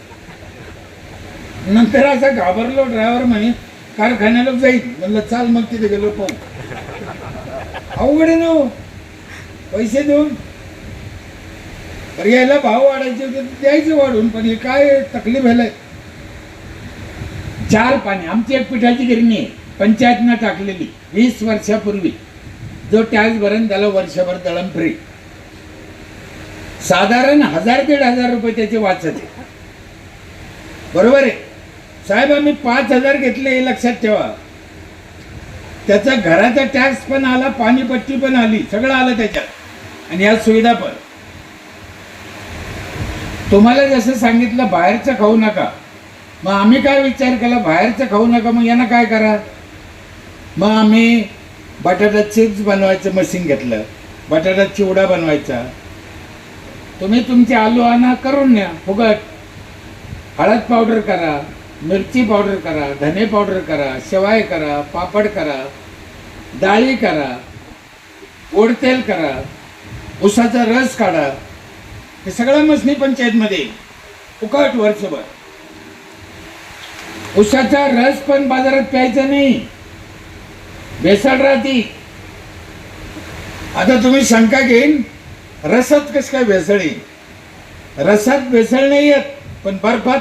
नंतर असा घाबरलो. ड्रायव्हर म्हणे कारखान्याला जाईल. म्हणलं चाल. मग तिथे गेलो. पाहू अवघड आहे ना पैसे देऊन. यायला भाव वाढायचे होते, द्यायचे वाढून. पण हे काय तकलीफ झालंय. 4 पाणी. आमची एक पिठाची गिरणी आहे, पंचायतनं टाकलेली 20 वर्षापूर्वी. जो टॅक्स भरण त्याला वर्षभर दळण फ्री. साधारण 1,000-1,500 रुपये त्याचे वाचायचे. बरोबर आहे साहेब. आम्ही 5,000 घेतले हे लक्षात ठेवा. त्याचा घराचा टॅक्स पण आला, पाणीपट्टी पण आली, सगळं आलं त्याच्यात. आणि या सुविधा पण. तुम्हाला जसं सांगितलं बाहेरचं खाऊ नका, मग आम्ही काय विचार केला? बाहेरचं खाऊ नका, मग यांना काय करा? मग आम्ही बटाटा चिप्स बनवायचं मशीन घेतलं. बटाटा चिवडा बनवायचा, तुम्ही तुमची आलू आणा करून न्या फुगट. हळद पावडर करा, मिरची पावडर करा, धने पावडर करा, शेवाय करा, पापड करा, डाळी करा, गोड तेल करा, उसाचा रस काढा. हे सगळं मसनी पंचायतमध्ये फुकट वर्षभर. उसाचा रस पण बाजारात प्यायचा नाही, भेसळ राहती. आता तुम्ही शंका घेईन रसात कस काय भेसळ येईल? रसात भेसळ नाही येत, पण बर्फात.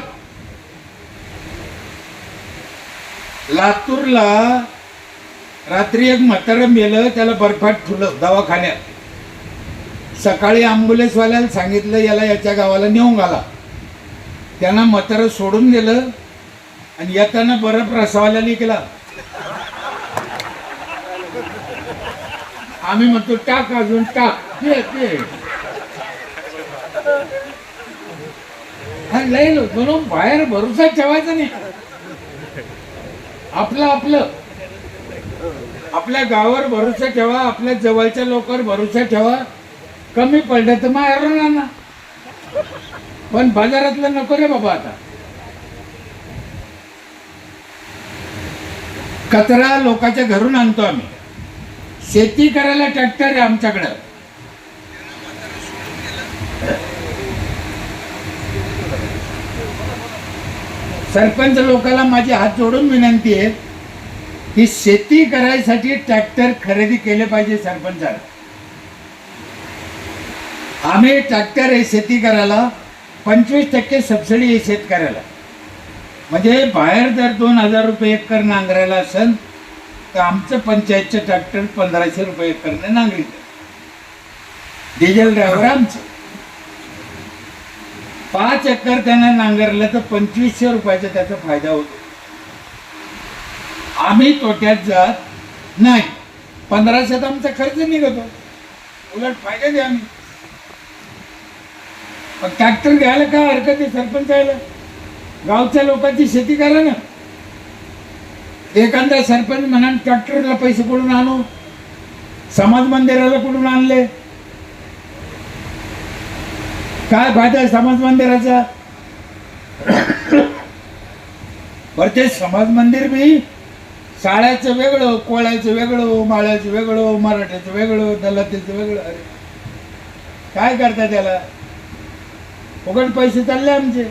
लातूरला रात्री एक म्हातारं मेलं, त्याला बर्फात ठुलं दवाखान्यात. सकाळी ॲम्ब्युलन्सवाल्याला सांगितलं याला याच्या गावाला नेऊन घाला. त्यानं म्हातारं सोडून दिलं आणि येताना बर्फ रसावाल्याला केला. आम्ही म्हणतो टाक, अजून टाक. लय म्हणून बाहेर भरोसा ठेवायचा नाही. आपलं आपल्या गावावर भरोसा ठेवा, आपल्या जवळच्या लोकांवर भरोसा ठेवा. कमी पडलं तर मारून आणा, पण बाजारातलं नको रे बाबा. आता कचरा लोकांच्या घरून आणतो आम्ही. शेती करायला ट्रॅक्टर आहे आमच्याकडं. सरपंच लोकांना माझी हात जोडून विनंती आहे की शेती करायसाठी ट्रॅक्टर खरेदी केले पाहिजे. सरपंचाला आम्ही ट्रॅक्टर आहे शेती करायला, 25% सबसिडी आहे शेतकऱ्याला. म्हणजे बाहेर जर 2000 रुपये एकर नांगरायला असेल तर आमचं पंचायतचं ट्रॅक्टर 1500 रुपये एकरने नांगरीत. डिझेल ड्रायव्हर आमचं. 5 एकर त्यांना नांगरलं तर 2500 रुपयाचा त्याचा फायदा होतो. आम्ही तोट्यात जात नाही. 1500 आमचा खर्च निघतो, उलट फायदा द्या आम्ही. पण ट्रॅक्टर घ्यायला काय हरकत आहे? सरपंच यायला गावच्या लोकांची शेती करा ना. एखादा सरपंच म्हणा ट्रॅक्टरला पैसे कुठून आणू, समाज मंदिराला कुठून आणले, काय फायदा आहे समाज मंदिराचा? बर ते समाज मंदिर बी शाळेचं वेगळं, कोळ्याचं वेगळं, माळ्याचं वेगळं, मराठ्याचं वेगळं, दलातीचं वेगळं. अरे काय करता त्याला? फुकट पैसे चालले आमचे.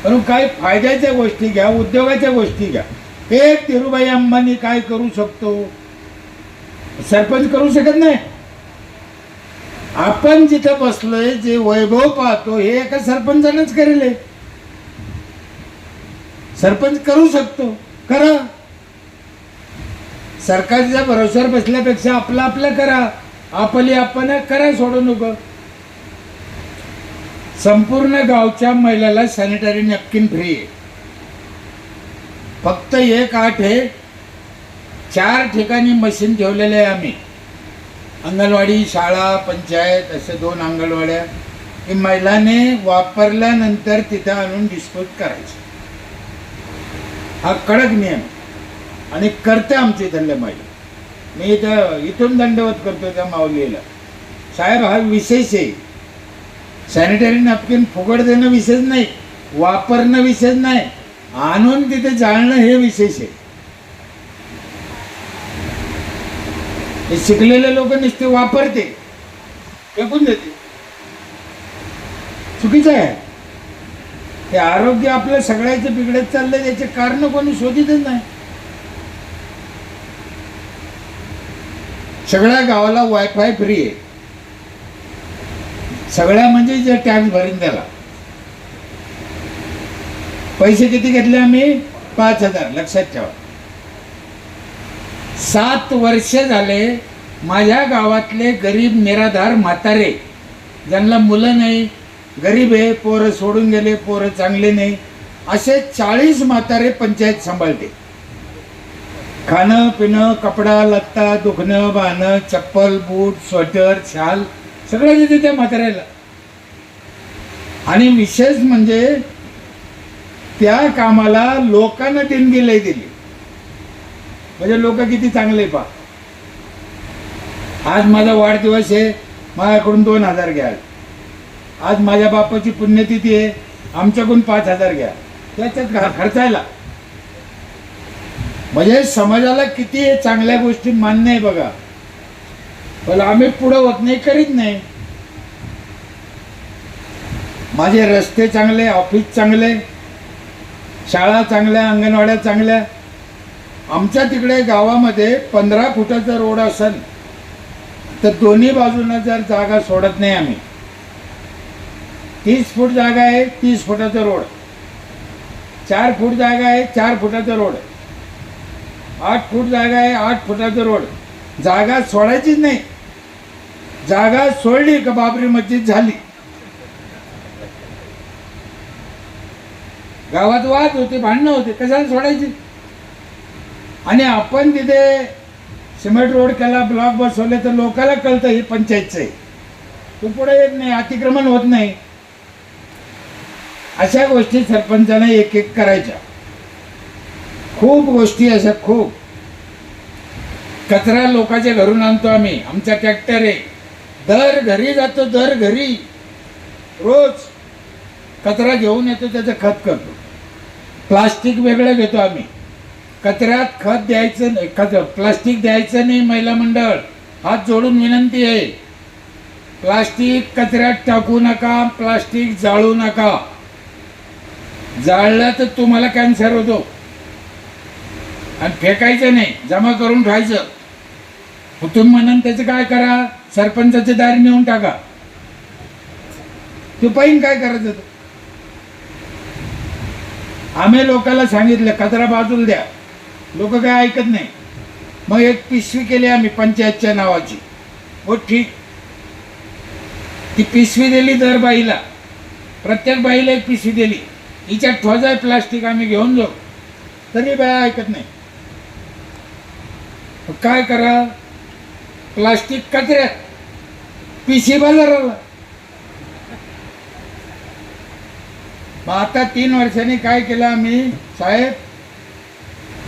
पण काही फायद्याच्या गोष्टी घ्या, उद्योगाच्या गोष्टी घ्या. एक धीरूभाई अंबानी काय करू शकतो, सरपंच करू शकत नाही. आपण जिथं बसलोय जे वैभव पाहतो हे एका सरपंचानेच करेल. सरपंच करू शकतो, करा. सरकारच्या भरोश्यावर बसल्यापेक्षा आपलं आपलं करा. आपण करा, सोडू नको. संपूर्ण गावच्या महिलाला सॅनिटरी नॅपकिन फ्री आहे. फक्त 1-8 आहे. 4 ठिकाणी मशीन ठेवलेले आहे आम्ही. अंगणवाडी, शाळा, पंचायत असे 2 अंगणवाड्या. ही महिलाने वापरल्यानंतर तिथं आणून डिस्पोज करायचं. हा कडक नियम आणि करते आमच्या इथल्या महिला. मी इथून दंडवत करतो त्या माऊलीला. साहेब हा विशेष आहे. सॅनिटरी नॅपकिन फुकट देणं विशेष नाही, वापरणं विशेष नाही, आणून तिथे जाळणं हे विशेष आहे. हे शिकलेले लोक नुसते वापरते, फेकून देते. चुकीचं आहे. ते आरोग्य आपलं सगळ्याचं बिघडत चाललंय, त्याचे कारण कोणी शोधितच नाही. सगळ्या गावाला वायफाय फ्री आहे. सगळ्या म्हणजे जे टॅक्स भरीन त्याला. पैसे किती घेतले आम्ही? 5000. लक्षात ठेवा. 7 वर्ष झाले माझ्या गावातले गरीब निराधार म्हातारे, ज्यांना मुलं नाही, गरीब आहे, पोरं सोडून गेले, पोरं चांगले नाही, असे 40 म्हातारे पंचायत सांभाळते. खाणं पिणं, कपडा लत्ता, दुखणं बाणं, चप्पल बूट स्वेटर शाल सगळं देते त्या म्हाताऱ्याला. आणि विशेष म्हणजे त्या कामाला लोकांना देणगी लय दिली. म्हणजे लोक किती चांगले पहा. आज माझा वाढदिवस आहे, माझ्याकडून 2000 घ्या. आज माझ्या बापाची पुण्यतिथी आहे, आमच्याकडून 5000 घ्या. त्याच्यात खर्चायला म्हणजे समाजाला किती चांगल्या गोष्टी मान्य आहे बघा, पण आम्ही पुढं होत नाही, करीत नाही. माझे रस्ते चांगले, ऑफिस चांगले, शाळा चांगल्या, अंगणवाड्या चांगल्या. आमच्या तिकडे गावामध्ये 15 फुटाचा रोड असेल तर दोन्ही बाजूंना जर जागा सोडत नाही आम्ही. 30 फूट जागा आहे, 30 फुटाचा रोड. 4 फूट जागा आहे, 4 फुटाचा रोड. 8 फूट जागा आहे, 8 फुटाचा रोड. जागा सोडायचीच नाही. जागा सोडली का बाबरी मस्जिद झाली. गावात वाद होते, भांडणं होते, कशाला सोडायची. आणि आपण तिथे सिमेंट रोड केला, ब्लॉक बसवले तर लोकांना कळतं हे पंचायतचं आहे, तो पुढे येत नाही, अतिक्रमण होत नाही. अशा गोष्टी सरपंचाने एक एक करायच्या. खूप गोष्टी अशा, खूप. कचरा लोकांच्या घरून आणतो आम्ही, आमचा ट्रॅक्टर आहे, दर घरी जातो, दर घरी रोज कचरा घेऊन येतो, त्याचं खत करतो. प्लास्टिक वेगळं घेतो आम्ही. कचऱ्यात खत द्यायचं नाही, प्लास्टिक द्यायचं नाही. महिला मंडळ हात जोडून विनंती आहे, प्लास्टिक कचऱ्यात टाकू नका, प्लास्टिक जाळू नका. जाळलं तर तुम्हाला कॅन्सर होतो. आणि फेकायचं नाही, जमा करून ठेवायचं. तुम्ही म्हणून त्याचं काय करा, सरपंचाची दारी नेऊन टाका. तू पाहिन काय करायचं. आम्ही लोकांना सांगितलं कचरा बाजूला द्या, लोक काय ऐकत नाही. मग एक पिशवी केली आम्ही पंचायतच्या नावाची, हो ठीक. ती पिशवी दिली दर बाईला, प्रत्येक बाईला एक पिशवी दिली. हिच्यात ठोजाय प्लास्टिक आम्ही घेऊन जाऊ, तरी बाया ऐकत नाही. काय करा, प्लास्टिक कचऱ्यात, पिशवी बाजाराला. मग आता 3 वर्षांनी काय केलं आम्ही, साहेब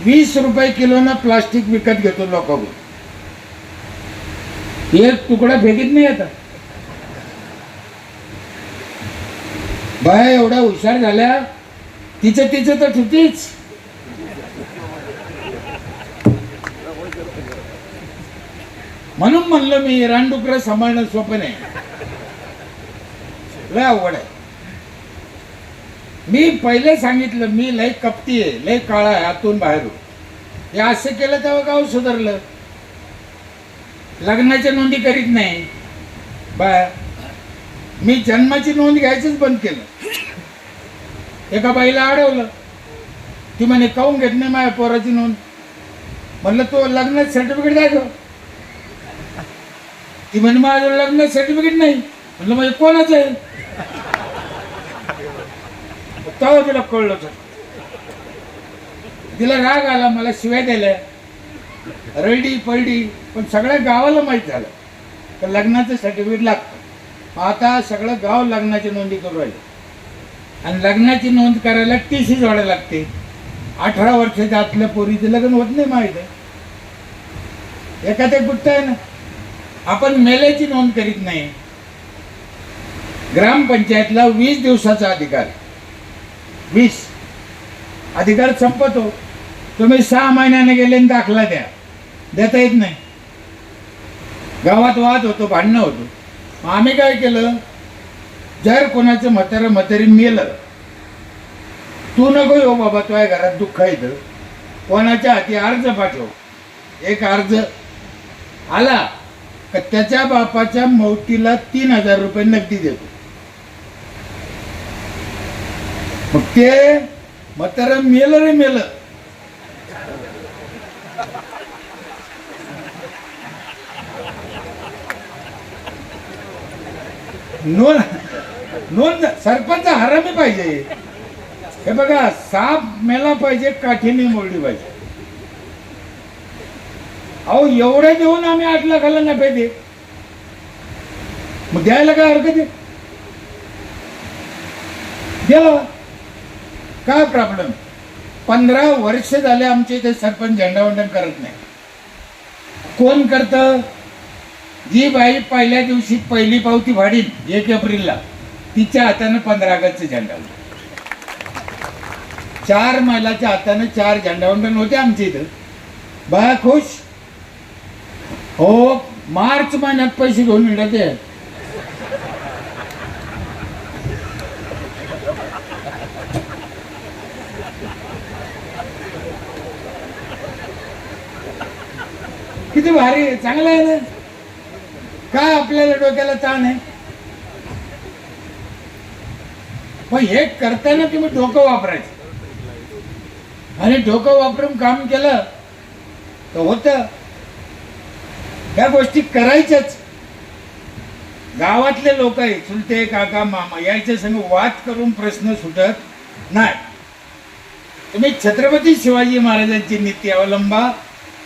20 रुपये किलोनं प्लास्टिक विकत घेतो लोकांकडून. एक तुकडा फेकीत नाही आता. बाया एवढ्या हुशार झाल्या, तिचं तर ठुतीच. म्हणून म्हणलं मी रानडुकरं सांभाळणं सोपं नाही, लय अवघड आहे. मी पहिले सांगितलं, मी लय कपटी आहे, लय काळा आहे आतून बाहेरून. हे असं केलं तेव्हा गाव सुधारलं. लग्नाच्या नोंदी करीत नाही बाया. मी जन्माची नोंद घ्यायचंच बंद केलं. एका बाईला अडवलं, ती म्हणे काहून घेत नाही माझ्या पोराची नोंद. म्हणलं तो लग्नात सर्टिफिकेट दाखव. ती म्हणे माझं लग्नात सर्टिफिकेट नाही. म्हणलं म्हणजे कोणाचं आहे. तेव्हा तिला कळलं. तिला राग आला, मला शिवाय दिल्या, रडी पडली. पण सगळ्या गावाला माहीत झालं तर लग्नाचं सर्टिफिकेट लागतं. आता सगळं गाव लग्नाची नोंदी करू राहिले. आणि लग्नाची नोंद करायला TC जोडायला लागते. 18 वर्षाच्या आतल्या पोरीचं लग्न होत नाही, माहीत आहे. एखाद्या गुट्ट आहे ना. आपण मेल्याची नोंद करीत नाही. ग्रामपंचायतला 20 दिवसाचा अधिकार, 20 अधिकार संपतो. तुम्ही 6 महिन्याने गेले आणि दाखला द्या, देता येत नाही. गावात वाद होतो, भांडणं होतो. आम्ही काय केलं, जर कोणाचं म्हातारी मेलं, तू नको येऊ बाबा, तुझ्या घरात दुःख आहे, कोणाच्या हाती अर्ज पाठव. एक अर्ज आला का त्याच्या बापाच्या मौतीला 3000 रुपये नगदी देतो. मग ते म्हातारं मेलं रे मेलं. नोंद सरपंच हरामी पाहिजे. हे बघा, साप मेला पाहिजे, काठीने मोडली पाहिजे. अहो एवढे देऊन आम्ही 8 लाखाला नफे दे, मग द्यायला काय हरकत आहे, द्या. काय प्रॉब्लेम. 15 वर्ष झाले आमच्या इथे सरपंच झेंडावंदन करत नाही. कोण करतं, जी बाई पहिल्या दिवशी पहिली पावती फाडीन 1 एप्रिलला, तिच्या हातानं 15 ऑगस्टचा झेंडा होता. 4 महिलाच्या हातानं 4 झेंडावंदन होते आमच्या इथं. बाया खुश हो. मार्च महिन्यात पैसे घेऊन मिळते. किती भारी आहे, चांगलं आहे ना. काय आपल्याला डोक्याला ताण आहे. पण हे करताना तुम्ही डोकं वापरायचं, आणि डोकं वापरून काम केलं तर होतं. या गोष्टी करायच्याच. गावातले लोक आहे, चुलते काका मामा, यायच्या संग वाद करून प्रश्न सुटत नाही. तुम्ही छत्रपती शिवाजी महाराजांची नीती अवलंबा,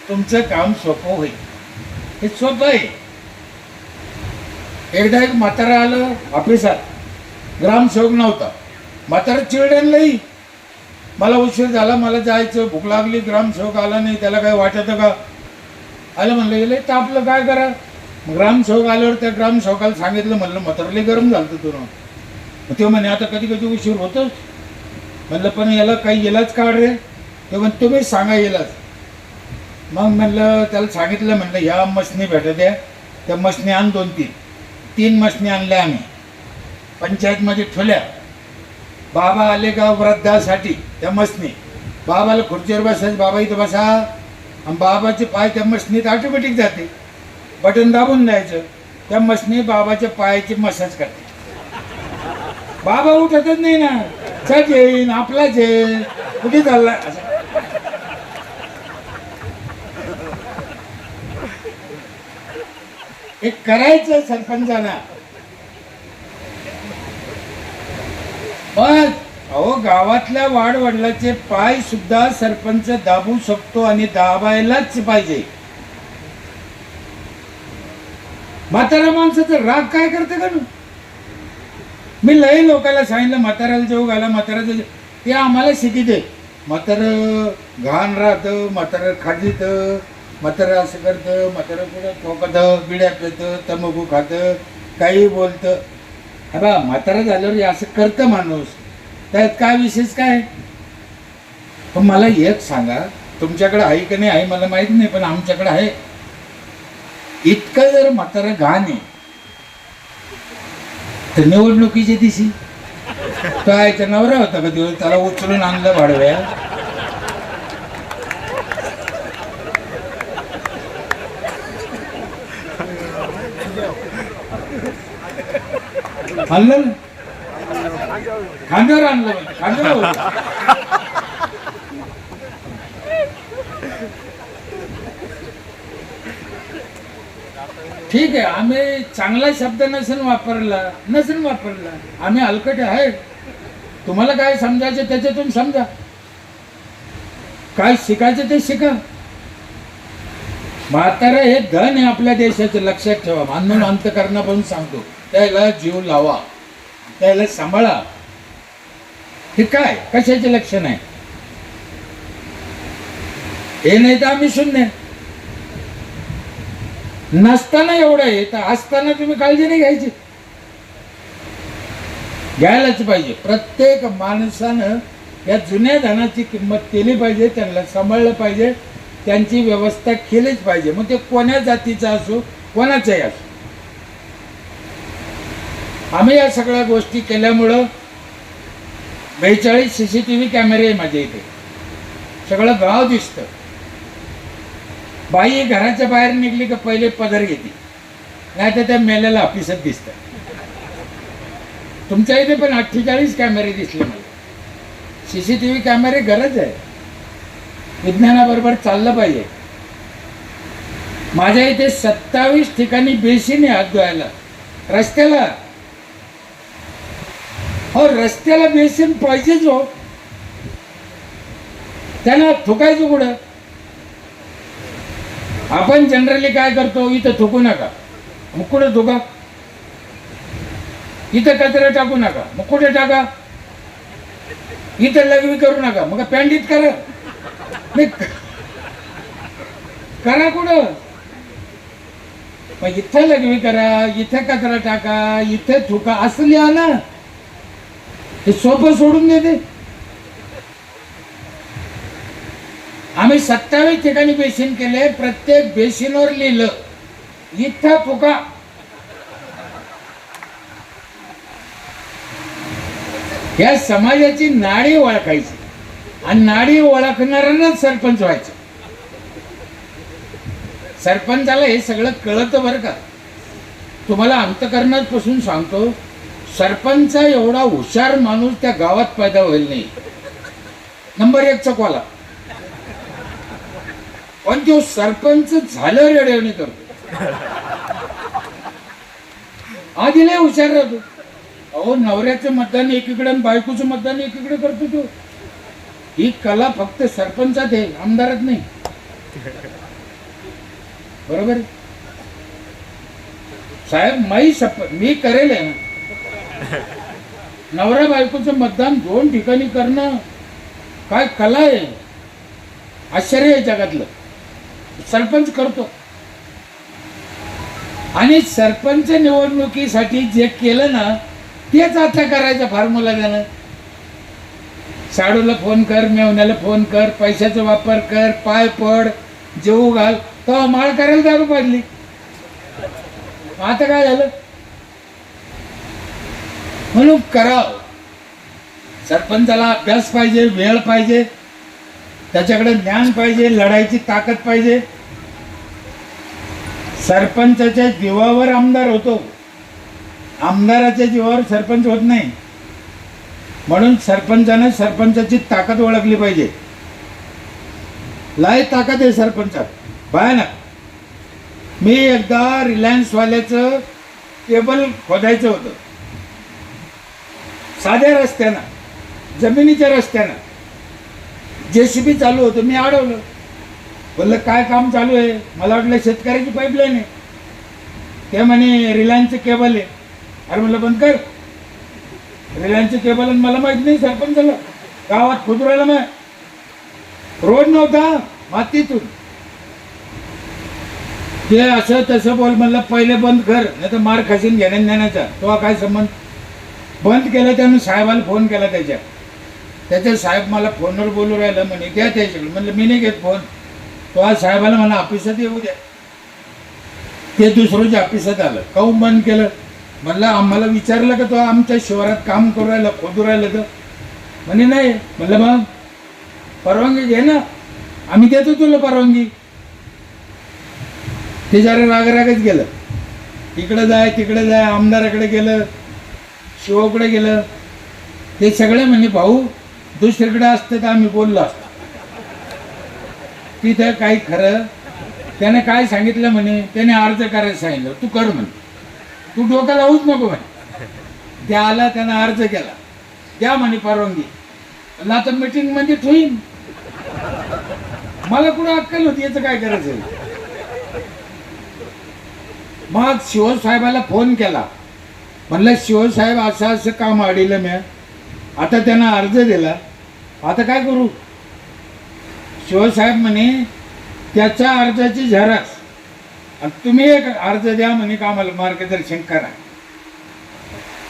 तुमचं काम सोपं होईल. हे सोपं आहे. एकदा एक म्हातारा आलं ऑफिसात, ग्रामसेवक नव्हता. म्हातारा चिडलंही, मला उशीर झाला, मला जायचं, भूक लागली, ग्रामसेवक आला नाही, त्याला काय वाटत का. आलं म्हणलं गेलं तर आपलं काय करा. ग्रामसेवक आल्यावर त्या ग्रामसेवकाला सांगितलं, म्हणलं म्हातारले गरम झालं तुला. ते म्हणे आता कधी कधी उशीर होतोच. म्हणलं पण याला काही इलाज काढ रे. ते म्हण तुम्ही सांगा इलाज. मग म्हणलं त्याला सांगितलं, म्हणलं ह्या मशनी भेटत आहे, त्या मशनी आण 2-3 मशनी आणल्या आम्ही, पंचायतमध्ये ठेवल्या. बाबा आले का वृद्धासाठी त्या मशनी, बाबाला खुर्चीवर बसायचं, बाबा इथं बसा, आणि बाबाचे पाय त्या मशनीत ऑटोमॅटिक जाते, बटन दाबून द्यायचं, त्या मशनी बाबाच्या पायाची मसाज करते. बाबा उठतच नाही ना, चट येईन आपलाच आहे, कुठे चालला. हे करायचं सरपंचाना. पण अहो गावातल्या वाडवडिलाचे पाय सुद्धा सरपंच दाबू शकतो, आणि दाबायलाच पाहिजे. म्हातारा माणसाचं राग काय करते का. मी लय लोकांना सांगितलं म्हाताऱ्याला जेव घाला, म्हाताऱ्याचं ते आम्हाला शिकिते. म्हातारं घाण राहतं, म्हातारं खाजीतं, म्हातारं असं करतं, म्हातारं पुढं ठोकतं, बिड्या पेतं, तंबाखू खातं, काही बोलतं. हा बा म्हातारं झाल्यावर असं करतं माणूस, त्यात काय विशेष काय. पण मला एक सांगा, तुमच्याकडे आहे की नाही आहे मला माहित नाही, पण आमच्याकडे आहे. इतकं जर म्हातारं घाण आहे तर निवडणुकीच्या दिवशी काय नवरा होता का दिवस, त्याला उचलून आणलं भाडव्या. आणलं ना, खांद्यावर आणलं, खांद्यावर. ठीक आहे, आम्ही चांगला शब्द नसेल वापरला, आम्ही हलकट आहे. तुम्हाला काय समजायचं त्याच्यातून समजा, काय शिकायचं ते शिका. म्हातारा हे धन आहे आपल्या देशाचं, लक्षात ठेवा. म्हणून अंतकरणापासून सांगतो, त्याला जीव लावा, त्याला सांभाळा. हे काय कशाचे लक्षण आहे. हे नाही तर आम्ही शून्य. नसताना एवढं आहे तर असताना तुम्ही काळजी नाही घ्यायची, घ्यायलाच पाहिजे. प्रत्येक माणसानं या जुन्या धनाची किंमत केली पाहिजे, त्यांना सांभाळलं पाहिजे, त्यांची व्यवस्था केलीच पाहिजे. मग ते कोण्या जातीचा असो, कोणाचाही असो. आम्ही या सगळ्या गोष्टी केल्यामुळं 42 CCTV कॅमेरे आहे माझ्या इथे, सगळं गाव दिसतं. बाई घराच्या बाहेर निघली का पहिले पदर घेते, नाही तर त्या मेल्याला ऑफिसात दिसतं. तुमच्या इथे पण 48 कॅमेरे दिसले मला. CCTV कॅमेरे गरज आहे, विज्ञानाबरोबर चाललं पाहिजे. माझ्या इथे 27 ठिकाणी बेसिन आहे हात धुवायला रस्त्याला. हो, रस्त्याला बेसिन पाहिजेच हो, त्याला थुकायचं कुठं. आपण जनरली काय करतो, इथं थुकू नका, मग कुठे थुका. इथं कचरा टाकू नका, मग कुठे टाका. इथं लघवी करू नका, मग पॅन्डीत करा. करा कुठं. मग इथं लघवी करा, इथं कचरा टाका, इथं थुका असं लिहा ना. हे सोपं सोडून देते. आम्ही 27 ठिकाणी बेसिन केले, प्रत्येक बेसिनवर लिहिलं इथं थुका. या समाजाची नाडी ओळखायची आणि नाडी ओळखणाऱ्यांनाच सरपंच व्हायचं. सरपंचाला हे सगळं कळतं बरं का. तुम्हाला अंतःकरणापासून सांगतो, सरपंच एवढा हुशार माणूस त्या गावात पैदा होईल नाही. नंबर 1 चकवाला. पण तो सरपंच झालं रेडिओने करतो. आधी लय हुशार राहतो. अहो, नवऱ्याचं मतदान एकीकडे आणि बायकोचं मतदान एकीकडे करतो तो. ही कला फक्त सरपंचात आहे, आमदारात नाही. बरोबर साहेब, माई शपथ मी करेल आहे ना. नवरा बायकोचं मतदान 2 ठिकाणी करणं काय कला आहे, आश्चर्य आहे जगातलं. सरपंच करतो. आणि सरपंच निवडणुकीसाठी जे केलं ना तेच आता करायचं. फॉर्म्युला देणं, साडूला फोन कर, मेवण्याला फोन कर, पैशाचा वापर कर, पाय पड, जेवू घाल, तो माळ करायला दारू पाडली. आता काय झालं? म्हणून करावं. सरपंचाला अभ्यास पाहिजे, वेळ पाहिजे, त्याच्याकडे ज्ञान पाहिजे, लढायची ताकद पाहिजे. सरपंचाच्या जीवावर आमदार होतो, आमदाराच्या जीवावर सरपंच होत नाही. म्हणून सरपंचाने सरपंचाची ताकद ओळखली पाहिजे. लय ताकद आहे सरपंचात, भयानक. मी एकदा रिलायन्स वाल्याचं केबल खोदायचं होतं, साध्या रस्त्यानं, जमिनीच्या रस्त्यानं. JCB चालू होतं. मी अडवलं, बोललं काय काम चालू आहे? मला वाटलं शेतकऱ्याची पाईपलाईन आहे. ते म्हणे रिलायन्सचं केबल आहे. अरे म्हणलं बंद कर, रिलायन्सचं केबल. आणि मला माहित नाही सरपंचाला, गावात खुदरायला मग रोड नव्हता, मातीतून. ते असं तसं बोल. म्हणलं पहिले बंद कर, नाही तर मार खाशीन घेण्याचा. तो काय संबंध? बंद केलं. त्यानं साहेबाला फोन केला. त्याच्या साहेब मला फोनवर बोलू राहिलं, म्हणे द्या त्याच्याकडे. म्हणलं मी नाही घेत फोन. तो आज साहेबाला मला ऑफिसात येऊ द्या. ते दुसऱ्याच्या ऑफिसात आलं. काहून बंद केलं? म्हणलं आम्हाला विचारलं का तो आमच्या शिवारात काम करू राहिलं, खोदू राहिलं तर? म्हणे नाही. म्हणलं मग परवानगी घे ना, आम्ही देतो तुला परवानगी. ते जरा रागरागच गेलं. इकडे जाय तिकडे जाय, आमदाराकडे गेलं, शिवाकडे गेलं. ते सगळे म्हणे भाऊ दुसरीकडे असतं तर आम्ही बोललो असतो. तिथं काही खरं. त्याने काय सांगितलं म्हणे, त्याने अर्ज करायला सांगितलं. तू कर म्हणे, तू डोका लावूच नको म्हणे. त्या आला, त्यानं अर्ज केला, द्या म्हणे परवानगी. आता मीटिंग म्हणजे ठेवीन. मला कुठं अक्कल होती याचं काय करायचं? मग शिवसाहेबाला फोन केला. म्हणलं शिवसाहेब असं असं काम अडीलं मी, आता त्यांना अर्ज दिला, आता काय करू? शिवसाहेब म्हणे त्याच्या अर्जाची झेरॉक्स आणि तुम्ही एक अर्ज द्या म्हणे, का आम्हाला मार्गदर्शन करा,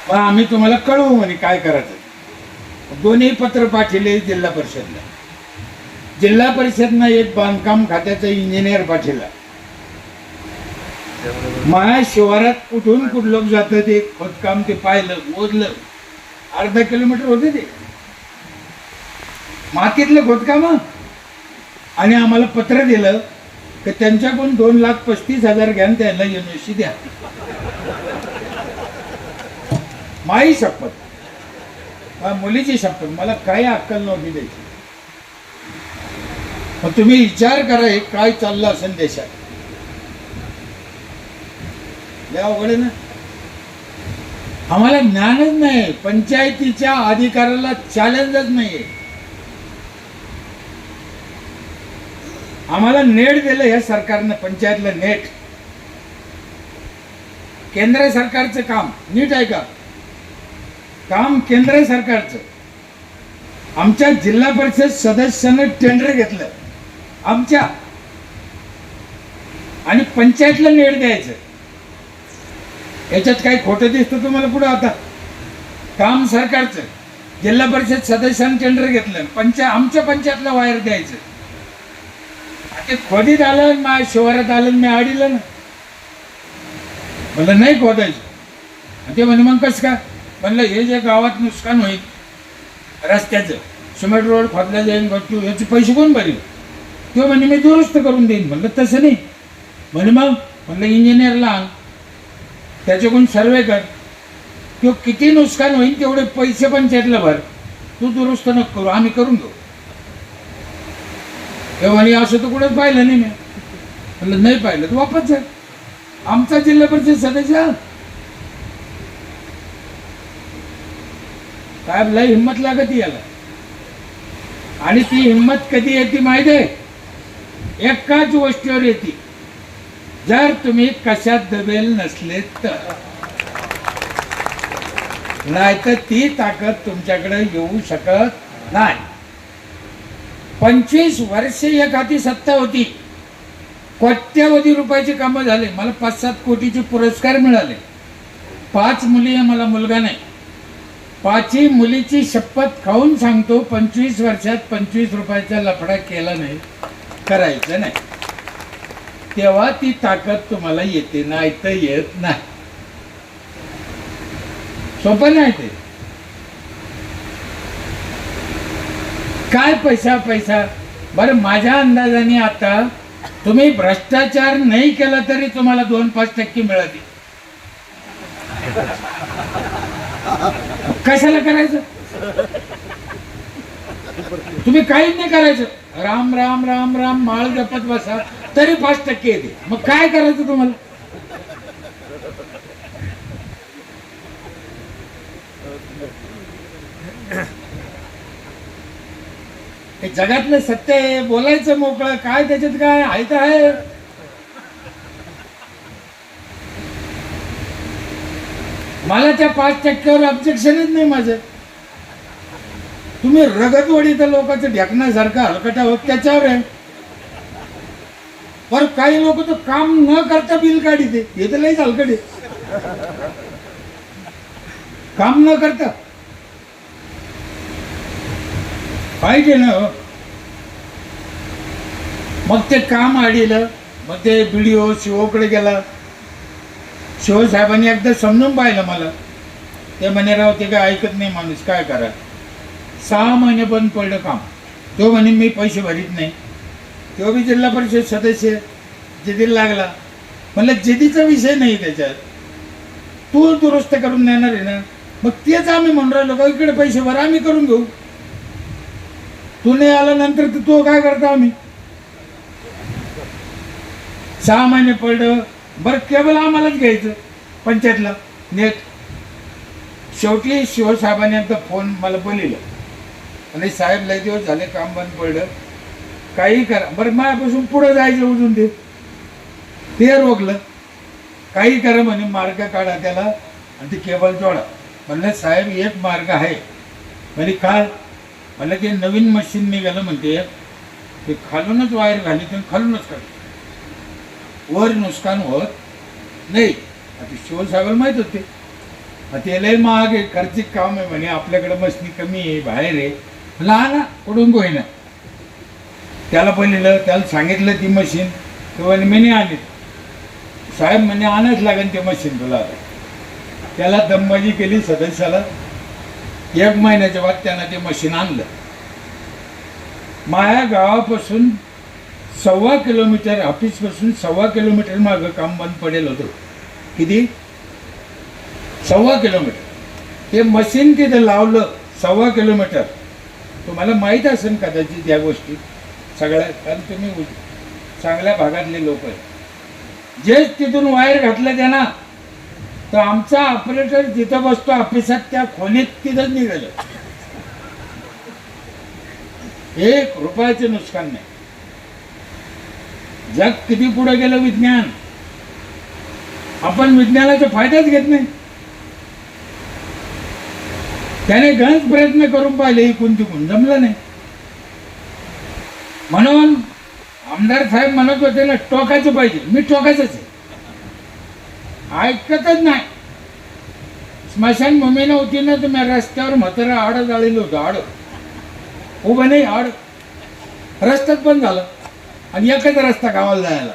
मग आम्ही तुम्हाला कळवू म्हणे काय करायचं. दोन्ही पत्र पाठवले जिल्हा परिषदला. जिल्हा परिषदनं एक बांधकाम खात्याचा इंजिनियर पाठवला. माझ्या शिवारात कुठून कुठ लोक जातं ते खोदकाम ते पाहिलं, मोजलं. अर्धा किलोमीटर होते ते मातीतलं खोदकाम. आणि आम्हाला पत्र दिलं की त्यांच्याकडून 2,35,000 घ्या, त्यांना युनिव्हर्सिटी द्या. माई शपथ, मुलीची शपथ, मला काही अक्कल नव्हती द्यायची. मग तुम्ही विचार करा हे काय चाललं असेल देशात. लय अवघड आहे ना. आम्हाला ज्ञानच नाही, पंचायतीच्या अधिकाराला चॅलेंजच नाहीये. आम्हाला नेट दिलं या सरकारनं, पंचायतला नेट. केंद्र सरकारचं काम नीट आहे का? काम केंद्र सरकारचं. आमच्या जिल्हा परिषद सदस्यानं टेंडर घेतलं आमच्या, आणि पंचायतला नेट द्यायचं. याच्यात काही खोटं दिसतं तुम्हाला पुढं? आता काम सरकारचं, जिल्हा परिषद सदस्यानं टेंडर घेतलं, आमच्या पंचायतला वायर द्यायचं, ते खोदीत आलं, माझ्या शिवारात आलं, मी आडीलं ना, म्हणलं नाही खोदायचं. ते म्हणे मग कसं का? म्हणलं हे जे गावात नुकसान होईल रस्त्याचं, सिमेंट रोड खोदला जाईल, तू याचे पैसे कोण भरेल? तो म्हणे मी दुरुस्त करून देईन. म्हणलं तसं नाही. म्हणे मग? म्हणलं इंजिनियरला आण, त्याच्याकडून सर्वे कर, तो किती नुकसान होईल तेवढे पैसे पंचायतला भर, तू दुरुस्त नको करू, आम्ही करून घेऊ. ते म्हणे असं तर कुठंच पाहिलं नाही मी. म्हणलं नाही पाहिलं तर वापस जा. आमचा जिल्हा परिषद सदस्य साहेब लय हिंमत लागत याला. आणि ती हिंमत कधी येते माहिती आहे? एकाच गोष्टीवर येते, जर तुम्ही कशात दबेल नसले तर, नाही तर ती ताकद तुमच्याकडे येऊ शकत नाही. 25 वर्षे एक हाती सत्ता होती, कोट्यवधी रुपयाचे कामं झाले, मला 5-7 कोटीचे पुरस्कार मिळाले. 5 मुली आहे, मला मुलगा नाही. 5ही मुलीची शपथ खाऊन सांगतो, 25 वर्षात 25 रुपयाचा लफडा केला नाही, करायचं नाही. तेव्हा ती ताकद तुम्हाला येते, नाही तर येत नाही. सोपं नाही ते. काय पैसा पैसा. बरं माझ्या अंदाजाने आता तुम्ही भ्रष्टाचार नाही केला तरी तुम्हाला 2-5% मिळाली. कशाला करायचं? तुम्ही काहीच नाही करायचं, राम राम राम राम माळ जपत बसा तरी 5% येते. मग काय करायचं तुम्हाला? हे जगातलं सत्य आहे, बोलायचं मोकळं, काय त्याच्यात काय आहे तर आहे. मला त्या 5%वर ऑब्जेक्शनच नाही माझं. तुम्ही रगतवडी तर लोकांचं ढेकण्यासारखं हलकटा होत त्याच्यावर आहे. पर काही लोक तर काम न करता बिल काढिते, हे तर लईच हलकटे. काम न करता पाहिजे ना. मग ते काम आडीलं, मग ते व्हिडिओ शिवकडे गेला. शिवसाहेबांनी एकदा समजून पाहिलं मला. ते म्हणे राव ते काय ऐकत नाही माणूस, काय करा. 6 महिने बंद पडलं काम. तो म्हणे मी पैसे भरीत नाही. तो बी जिल्हा परिषद सदस्य, जिदीला लागला. म्हणलं जिदीचा विषय नाही त्याच्यात, तू दुरुस्त करून देणार आहे ना, मग तेच आम्ही म्हणून राहिलो का इकडे पैसे भर, आम्ही करून घेऊ. तू नाही आला नंतर तर तो काय करता? आम्ही 6 महिने पडलं. बरं केवळ आम्हालाच घ्यायचं पंचायतला नेट. शेवटी शिवसाहेबांनी एकदा फोन मला बोलिलं, आणि साहेब लय दिवस झाले काम बंद पडलं, काही करा. बरं माझ्यापासून पुढं जायचं उजून ते रोखलं. काही करा म्हणे, मार्ग काढा त्याला आणि ते केबल जोडा. म्हणलं साहेब एक मार्ग आहे. म्हणजे काय? म्हणलं ते नवीन मशीन निघालं म्हणते, ते खालूनच वायर घाली तर खालूनच काढ, वर नुकसान होत नाही. आता शिवसाहेबाला माहीत होते, ते लय महाग आहे, खर्चिक काम आहे म्हणे, आपल्याकडे मशीनी कमी आहे, बाहेर आहे. लहान पडून होईना. त्याला पहिलं त्याला सांगितलं ती मशीन, तो म्हणे मी नाही आली. साहेब म्हणे आणायच लागेल ते मशीन तुला. त्याला दमबाजी केली सदस्याला. 1 महिन्याच्या बाद त्यानं ते मशीन आणलं. माझ्या गावापासून 1.25 किलोमीटर, ऑफिसपासून 1.25 किलोमीटर मागं काम बंद पडेल होतं. किती? 1.25 किलोमीटर. ते मशीन तिथं लावलं 1.25 किलोमीटर. तुम्हाला माहीत असेल कदाचित या गोष्टी सगळ्या, कारण तुम्ही चांगल्या भागातले लोक आहे. जेच तिथून वायर घातलं त्यांना, तर आमचा ऑपरेटर जिथं बसतो ऑफिसात त्या खोलीत तिथंच निघालं. 1 रुपयाचे नुकसान नाही. जग किती पुढे गेलं विज्ञान, आपण विज्ञानाचा फायदाच घेत नाही. त्याने गणित प्रयत्न करून पाहिले, इकून तिकून जमलं नाही. म्हणून आमदार साहेब म्हणत होते ना टोकायचं पाहिजे, मी टोकायचंच आहे. ऐकतच नाही. स्मशानभूमी नव्हती ना, तुम्ही रस्त्यावर म्हातारा आड जाळलेलं होतं. आड उभं नाही, आड रस्त्यात पण झालं. आणि एकच रस्ता गावाला जायला.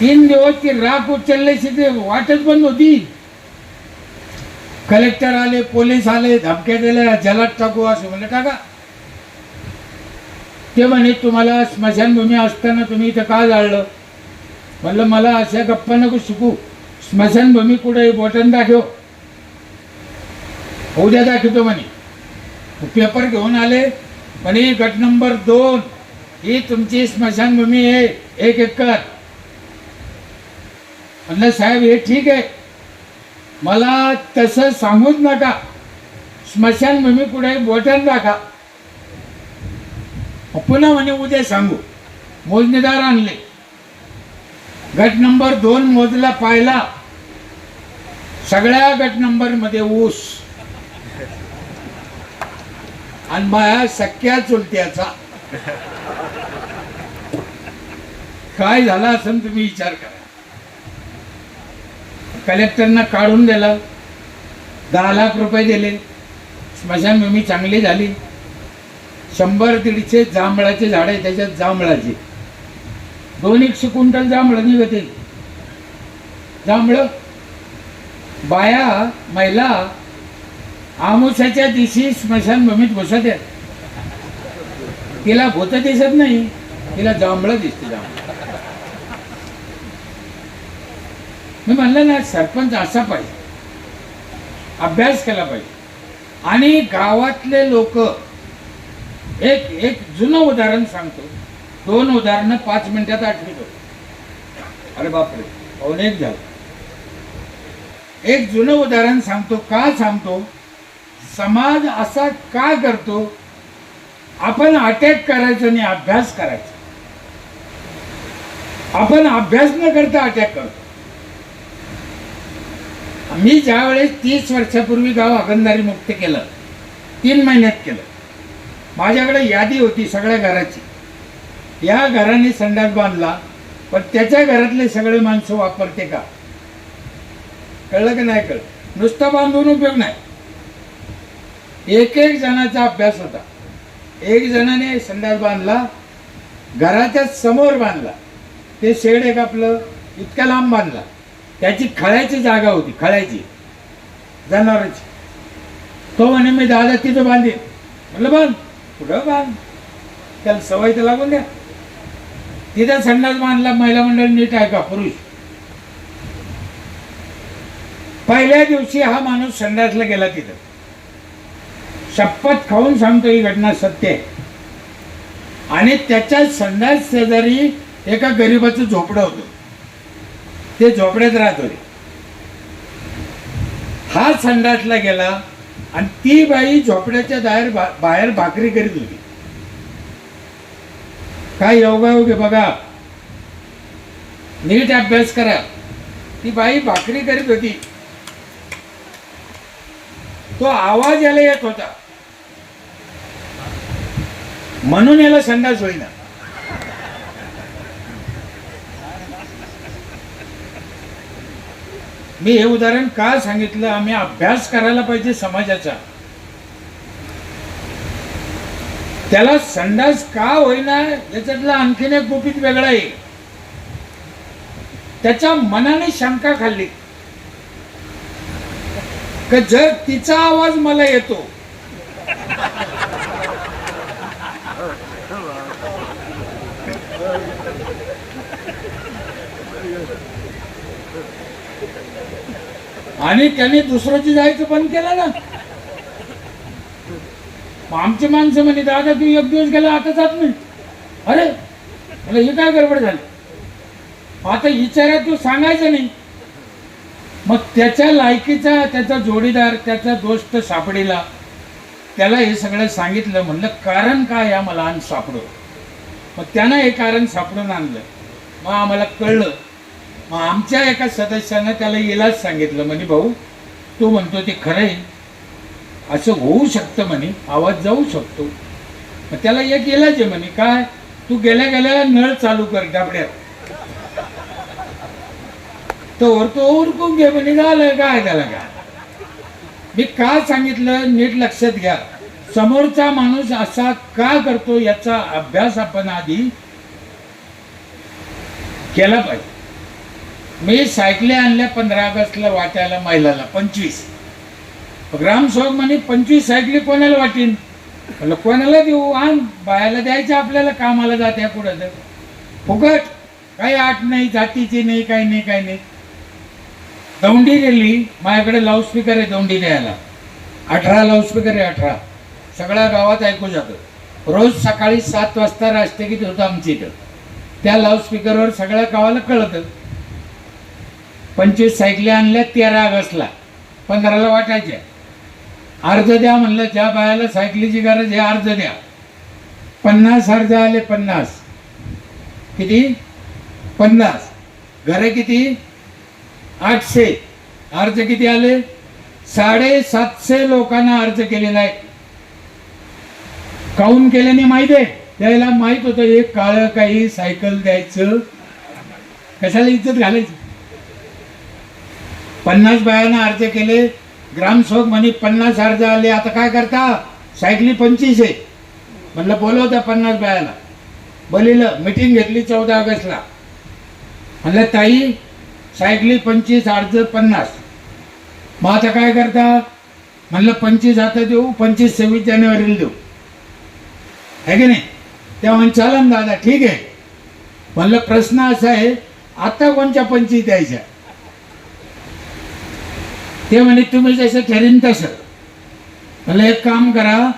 3 दिवस ती राख उचलल्याची ते वाटच बंद होती. कलेक्टर आले, पोलीस आले, धमक्या दिल्या, जलात टाकू असं म्हणलं. टाका. ते म्हणे तुम्हाला स्मशानभूमी असताना तुम्ही इथं का जाळलं? म्हणलं मला अशा गप्पा नको शिकू. स्मशानभूमी कुठे बोटन दाखव. उद्या दाखवतो म्हणे. पेपर घेऊन आले. म्हणे गट नंबर 2 ही तुमची स्मशानभूमी आहे, 1 एकर. म्हणलं साहेब हे ठीक आहे, मला तसं सांगूच नका. स्मशानभूमी कुठे बोटन दाखवा. पुन्हा म्हणे उद्या सांगू. मोजणीदार आणले. गट नंबर 2 मोजला, पाहिला. सगळ्या गट नंबर मध्ये ऊस. आणि माझ्या सख्या चुलत्याचा. काय झाला असं तुम्ही विचार करा. कलेक्टरना काढून दिलं. 10 लाख रुपये दिले. स्मशानभूमी चांगली झाली. 100-150 जांभळाचे झाड आहे, त्याच्यात जांभळाचे 200 क्विंटल जांभळं निघते. जांभळं बाया महिला आमुसाच्या दिवशी स्मशानभूमीत घुसत आहेत. तिला भूत दिसत नाही, तिला जांभळं दिसते. जांभळं. मी म्हणलं ना, सरपंच असा पाहिजे, अभ्यास केला पाहिजे. आणि गावातले लोक, एक जुनं उदाहरण सांगतो. 2 उदाहरणं 5 मिनिटात आठवतो. अरे बापरे, 1:15 झालं. एक जुनं उदाहरण सांगतो. का सांगतो? समाज असा का करतो? आपण अटॅक करायचं आणि अभ्यास करायचा. आपण अभ्यास न करता अटॅक करतो. मी ज्या वेळेस 30 वर्षापूर्वी गाव हागणदारी मुक्त केलं, 3 महिन्यात केलं. माझ्याकडे यादी होती सगळ्या घराची. या घराने संडास बांधला, पण त्याच्या घरातले सगळे माणसं वापरते का? कळलं की नाही? कळलं. नुसतं बांधून उपयोग नाही. एक जणाचा अभ्यास होता. एक जणाने संडास बांधला, घराच्या समोर बांधला. ते शेड एक आपलं इतका लांब बांधला. त्याची खळ्याची जागा होती, खळ्याची जनावरांची. तो म्हणे मी दादा तिथं बांधेन. म्हटलं बांध. कुठं बांध, त्याला सवय तर लागून द्या. तिथं संडास बांधला. महिला मंडळ नीट आहे का? पुरुष. पहिल्या दिवशी हा माणूस संडासला गेला. तिथं शपथ खाऊन सांगतो, ही घटना सत्य आहे. आणि त्याच्या संडास शेजारी एका गरीबाचं झोपडं होतं. ते झोपड्यात राहत होते. हा संडासला गेला आणि ती बाई झोपड्याच्या बाहेर भाकरी करीत होती. काय योगायोग बघा, नीट अभ्यास करा. ती बाई भाकरी करीत होती. तो आवाज याला येत होता, म्हणून याला संडास होईना. मी हे उदाहरण का सांगितलं? आम्ही अभ्यास करायला पाहिजे समाजाचा. त्याला संडास का होईना याच्यातला आणखीन एक गुपित वेगळा आहे. त्याच्या मनाने शंका खाल्ली की जर तिचा आवाज मला येतो आणि त्याने दुसऱ्याची जायचं बंद केलं ना, आमची माणसं म्हणे दादा तू 1 दिवस गेला आता जात नाही. अरे मला हे काय गडबड झाली? आता विचारा तू सांगायचं नाही. मग त्याच्या लायकीचा त्याचा जोडीदार त्याचा दोस्त सापडीला त्याला हे सगळं सांगितलं. म्हणलं कारण काय या मला आणि सापडो. मग त्यानं हे कारण सापडून आणलं. मग आम्हाला कळलं. मग आमच्या एका सदस्यानं त्याला इलाज सांगितलं. म्हणे भाऊ तू म्हणतो ते खरं आहे, असं होऊ शकतं म्हणे, आवाज जाऊ शकतो. मग त्याला एक इलाज आहे म्हणे. काय? तू गेल्या गेल्या नळ चालू कर डबड्यात. तो उरकून घे म्हणे, झालं काय त्याला काय. मी का सांगितलं नीट लक्षात घ्या. समोरचा माणूस असा का करतो याचा अभ्यास आपण आधी केला पाहिजे. मी सायकली आणल्या 15 ऑगस्टला वाटायला महिलाला 25. ग्रामसेवक म्हणे 25 सायकली कोणाला वाटीन. म्हणलं कोणाला देऊ, आण बायाला द्यायच्या, आपल्याला कामाला जात्या कुठं तर फुकट, काही आठ नाही, जातीची नाही, काही नाही, काही नाही. दौंडी दिली, माझ्याकडे लाऊडस्पीकर आहे दौंडी द्यायला, 18 लाऊडस्पीकर आहे, 18 सगळ्या गावात ऐकू जातं. रोज सकाळी 7 वाजता राष्ट्रगीत होतं आमच्या इथं, त्या लाऊडस्पीकरवर सगळ्या गावाला कळतं. 25 सायकली आणल्या 13 ऑगस्टला, 15ला वाटायच्या. अर्ज द्या म्हणलं, ज्या बायाला सायकलीची गरज आहे अर्ज द्या. 50 अर्ज आले, 50 किती 50 घरे किती 800. अर्ज किती आले 750 लोकांना अर्ज केलेला आहे. काऊन केल्याने माहिती आहे, त्याला माहित होतं एक काळ काही सायकल द्यायचं, कशाला इज्जत घालायची. 50 बायांना अर्ज केले. ग्रामसेवक म्हणे 50 अर्ज आले, आता काय करता, सायकली 25 आहे. म्हणलं बोलवत्या 50 बायाला, बोलिलं. मिटिंग घेतली 14 ऑगस्टला. म्हणलं ताई सायकली 25 अर्ज 50, मग आता काय करता. म्हणलं 25 आता देऊ, 25-26 जानेवारीला देऊ, आहे की नाही. तेव्हा म्हणजे चालन दादा, ठीक आहे. म्हणलं प्रश्न असा आहे, आता कोणत्या 25 द्यायच्या. ते म्हणे तुम्ही जसं ठरेन तसं. म्हणलं एक काम करा,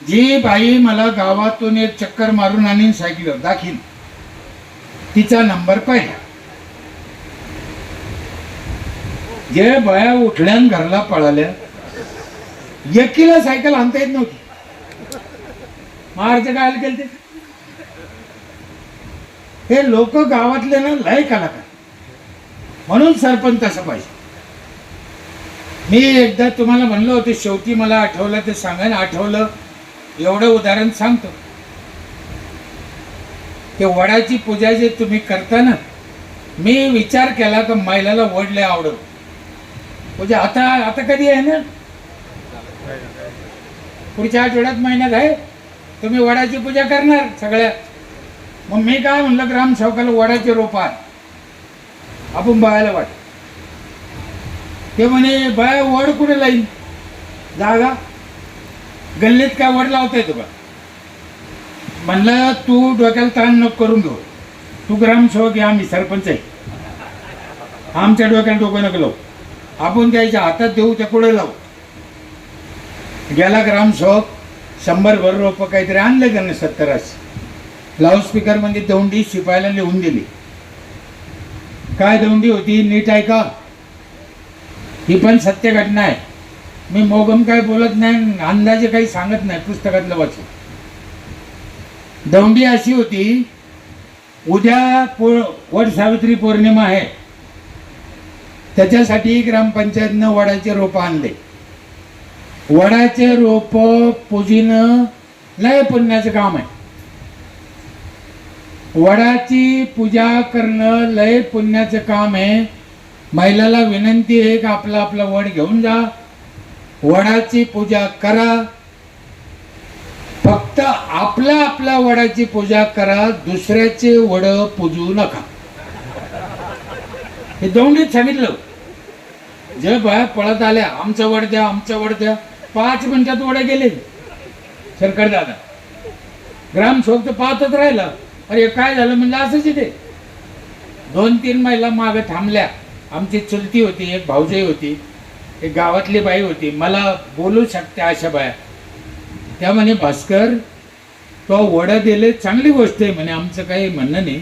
जी बाई मला गावातून एक चक्कर मारून आणीन सायकलीवर दाखीन, तिचा नंबर पाहिला. जे बाया उठल्यान घरला पळाल्या, एकीला सायकल आणता येत नव्हती. मार्च काय केलं हे लोक गावातले ना लय कलाकार, म्हणून सरपंच तसं पाहिजे. मी एकदा तुम्हाला म्हणलं होतं, शेवटी मला आठवलं ते सांगा. आठवलं एवढं उदाहरण सांगतो. ते वडाची पूजा जे तुम्ही करता ना, मी विचार केला तर महिलाला वड लय आवडत पूजा. आता कधी आहे ना, पुढच्या आठवड्यात महिन्यात आहे. तुम्ही वडाची पूजा करणार सगळ्या. मग मी काय म्हणलं, ग्रामसेवकाला वडाचे रोपा आपण बायाला वाट. ते म्हणे बाया वड कुठे लाईन, जागा गल्लीत काय वड लावता येतो का. म्हणलं तू डोक्याला ताण नको करून घेऊ, तू ग्रामसेवक आहे, आम्ही सरपंच आहे, आमच्या डोक्याला डोकं नको लावू, आपण त्याच्या हातात देऊ, त्या कुठे लावू. गेला ग्रामसेवक, 100 भर रोपं काहीतरी आणले त्याने, 70-80. लाऊडस्पीकर मध्ये दौंडी शिपायला लिहून दिली. काय दौंडी होती नीट ऐका, ही पण सत्य घटना आहे. मी मोगम काय बोलत नाही, अंदाजे काही सांगत नाही, पुस्तकातलं वाचून. दौंडी अशी होती, उद्या वड सावित्री पौर्णिमा आहे, त्याच्यासाठी ग्रामपंचायतनं वडाचे रोप आणले. वडाचे रोप पूजणं लय पुण्याचं काम आहे. वडाची पूजा करणं लय पुण्याचं काम आहे. महिलाला विनंती आहे की आपला आपला वड घेऊन जा, वडाची पूजा करा. फक्त आपला वडाची पूजा करा, दुसऱ्याचे वड पूजू नका. हे दौंडीत सांगितलं. जे बाया पळत आल्या, आमचं वड द्या, आमचं वड द्या, 5 मिनिटात वडे गेले. सरकार दादा ग्रामसेवक तर पाहतच राहिला. अरे काय झालं म्हणलं, असंच इथे 2-3 महिला मागे थांबल्या. आमची चुलती होती, एक भाऊजाई होती, एक गावातली बाई होती. मला बोलू शकते अशा बाया. त्या म्हणे भास्कर तो वडं दिले चांगली गोष्ट आहे म्हणे, आमचं काही म्हणणं नाही,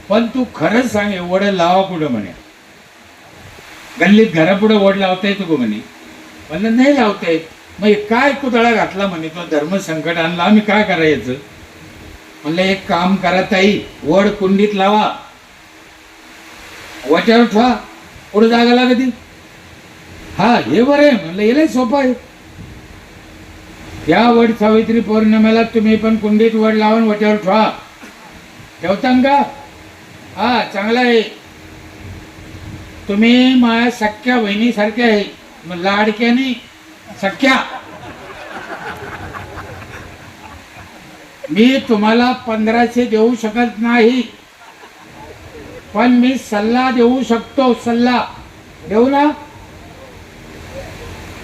पण तू खरंच सांग वडं लावा कुठं म्हणे. गल्लीत घरापुढं वड लावता येतो का म्हणे. म्हणलं नाही लावता येत. मग काय कुतळा घातला म्हणे, तो धर्म संकट आणला, आम्ही काय करायचं. म्हणलं एक काम करा ताई, वड कुंडीत लावा, वट्यावर ठेवा, पुढे जागा लागती. हा हे बरं आहे म्हणलं, हे सोपं आहे. या वड सावित्री पौर्णिमेला तुम्ही पण कुंडीत वड लावून वट्यावर ठेवा. ठेवता का. हा चांगला आहे. तुम्ही माझ्या सख्या बहिणीसारख्या आहे, मग लाडक्या नाही सख्या. मी तुम्हाला 1500 देऊ शकत नाही, पण मी सल्ला देऊ शकतो. सल्ला देऊ ना,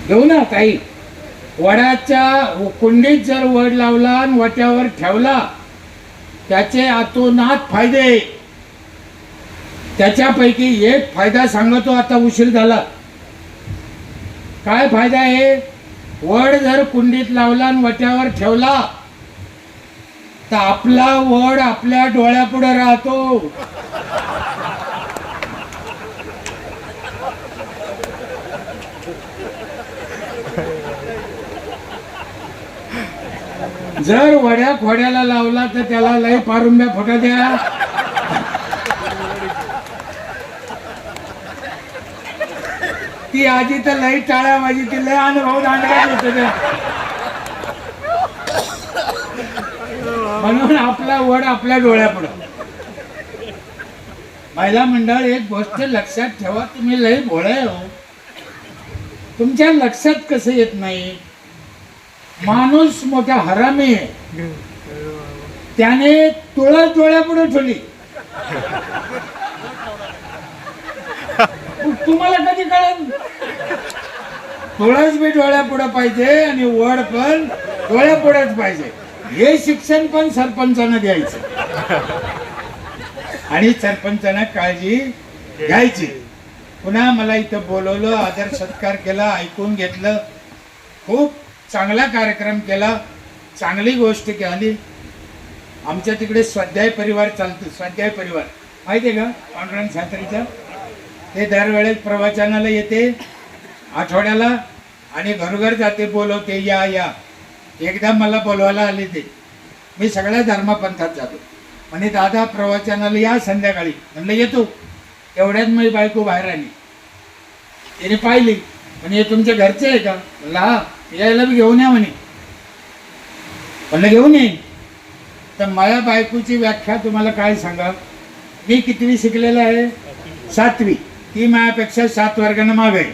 देऊ ना ताई. वडाच्या कुंडीत जर वड लावला आणि वाट्यावर ठेवला, त्याचे अतोनात फायदे. त्याच्यापैकी एक फायदा सांगतो, आता उशीर झाला. काय फायदा आहे? वड जर कुंडीत लावला आणि वाट्यावर ठेवला तर आपला वड आपल्या डोळ्यापुढे राहतो. जर वड्या खोड्याला लावला तर त्याला लय पारुंब्या फोटा द्या. ती आधी तर लई टाळ्या माझी, ती लय अनुभव दांडगा होत. म्हणून आपला वड आपल्या डोळ्यापुढं. महिला मंडळ, एक गोष्ट लक्षात ठेवा, तुम्ही लय भोळे हो. तुमच्या लक्षात कसं येत नाही? माणूस मोठा हरामी आहे, त्याने तुळस डोळ्यापुढे ठेवली. तुम्हाला कधी कळेल? तुळस बी डोळ्यापुढे पाहिजे आणि वड पण डोळ्यापुढेच पाहिजे. हे शिक्षण पण सरपंचानं द्यायचं आणि सरपंचानं काळजी घ्यायची. पुन्हा मला इथं बोलवलं, आदर सत्कार केला, ऐकून घेतलं, खूप चांगला कार्यक्रम केला, चांगली गोष्ट केली. आमच्या तिकडे स्वाध्याय परिवार चालतो. स्वाध्याय परिवार माहिती आहे का? पांडुरंग सातारीचा. ते दरवेळेस प्रवचनाला येते आठवड्याला आणि घरोघर जाते, बोलवते, या या. एकदा मला बोलवायला आले ते. मी सगळ्या धर्मपंथात जातो. म्हणे दादा प्रवचनाला या संध्याकाळी. म्हणलं येतो. एवढ्यात माझी बायको बाहेर आली. तिने पाहिली, म्हणे तुमच्या घरचे आहे का? म्हणलं हा. यायला बी घेऊन या म्हणे. म्हणलं घेऊन येईन. तर माझ्या बायकोची व्याख्या तुम्हाला काय सांगा. मी कितवी शिकलेला आहे? 7वी. ती माझ्यापेक्षा 7 वर्गानं माग आहे.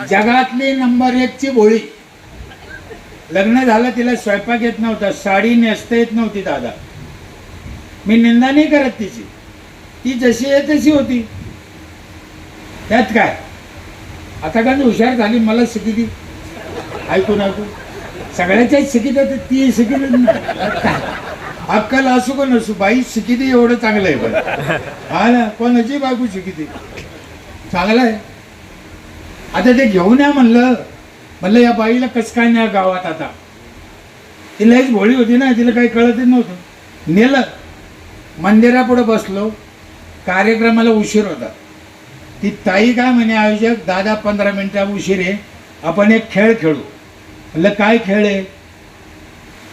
जगातली नंबर 1 ची भोळी. लग्न झालं, तिला स्वयंपाक येत नव्हता, साडी नेसता येत नव्हती दादा. मी निंदा नाही करत तिची, ती जशी आहे तशी होती. त्यात काय, आता का हुशार झाली, मला शिकिती ऐकून ऐकून. सगळ्याच्याच शिकित होते, ती शिकित. अक्कल असू का नसू, बाई शिकिती एवढं चांगलं आहे. पण हा ना, कोणाची बायको शिकिती चांगलं आहे. आता ते घेऊन या म्हणलं या बाईला कसं काय नाही गावात. आता तिलाच भोळी होती ना, तिला काही कळतच नव्हतं. नेलं, मंदिरापुढे बसलो. कार्यक्रमाला उशीर होता. ती ताई काय म्हणे, आयोजक दादा 15 मिनिटा उशीर आहे, आपण एक खेळ खेळू. म्हणलं काय खेळ आहे?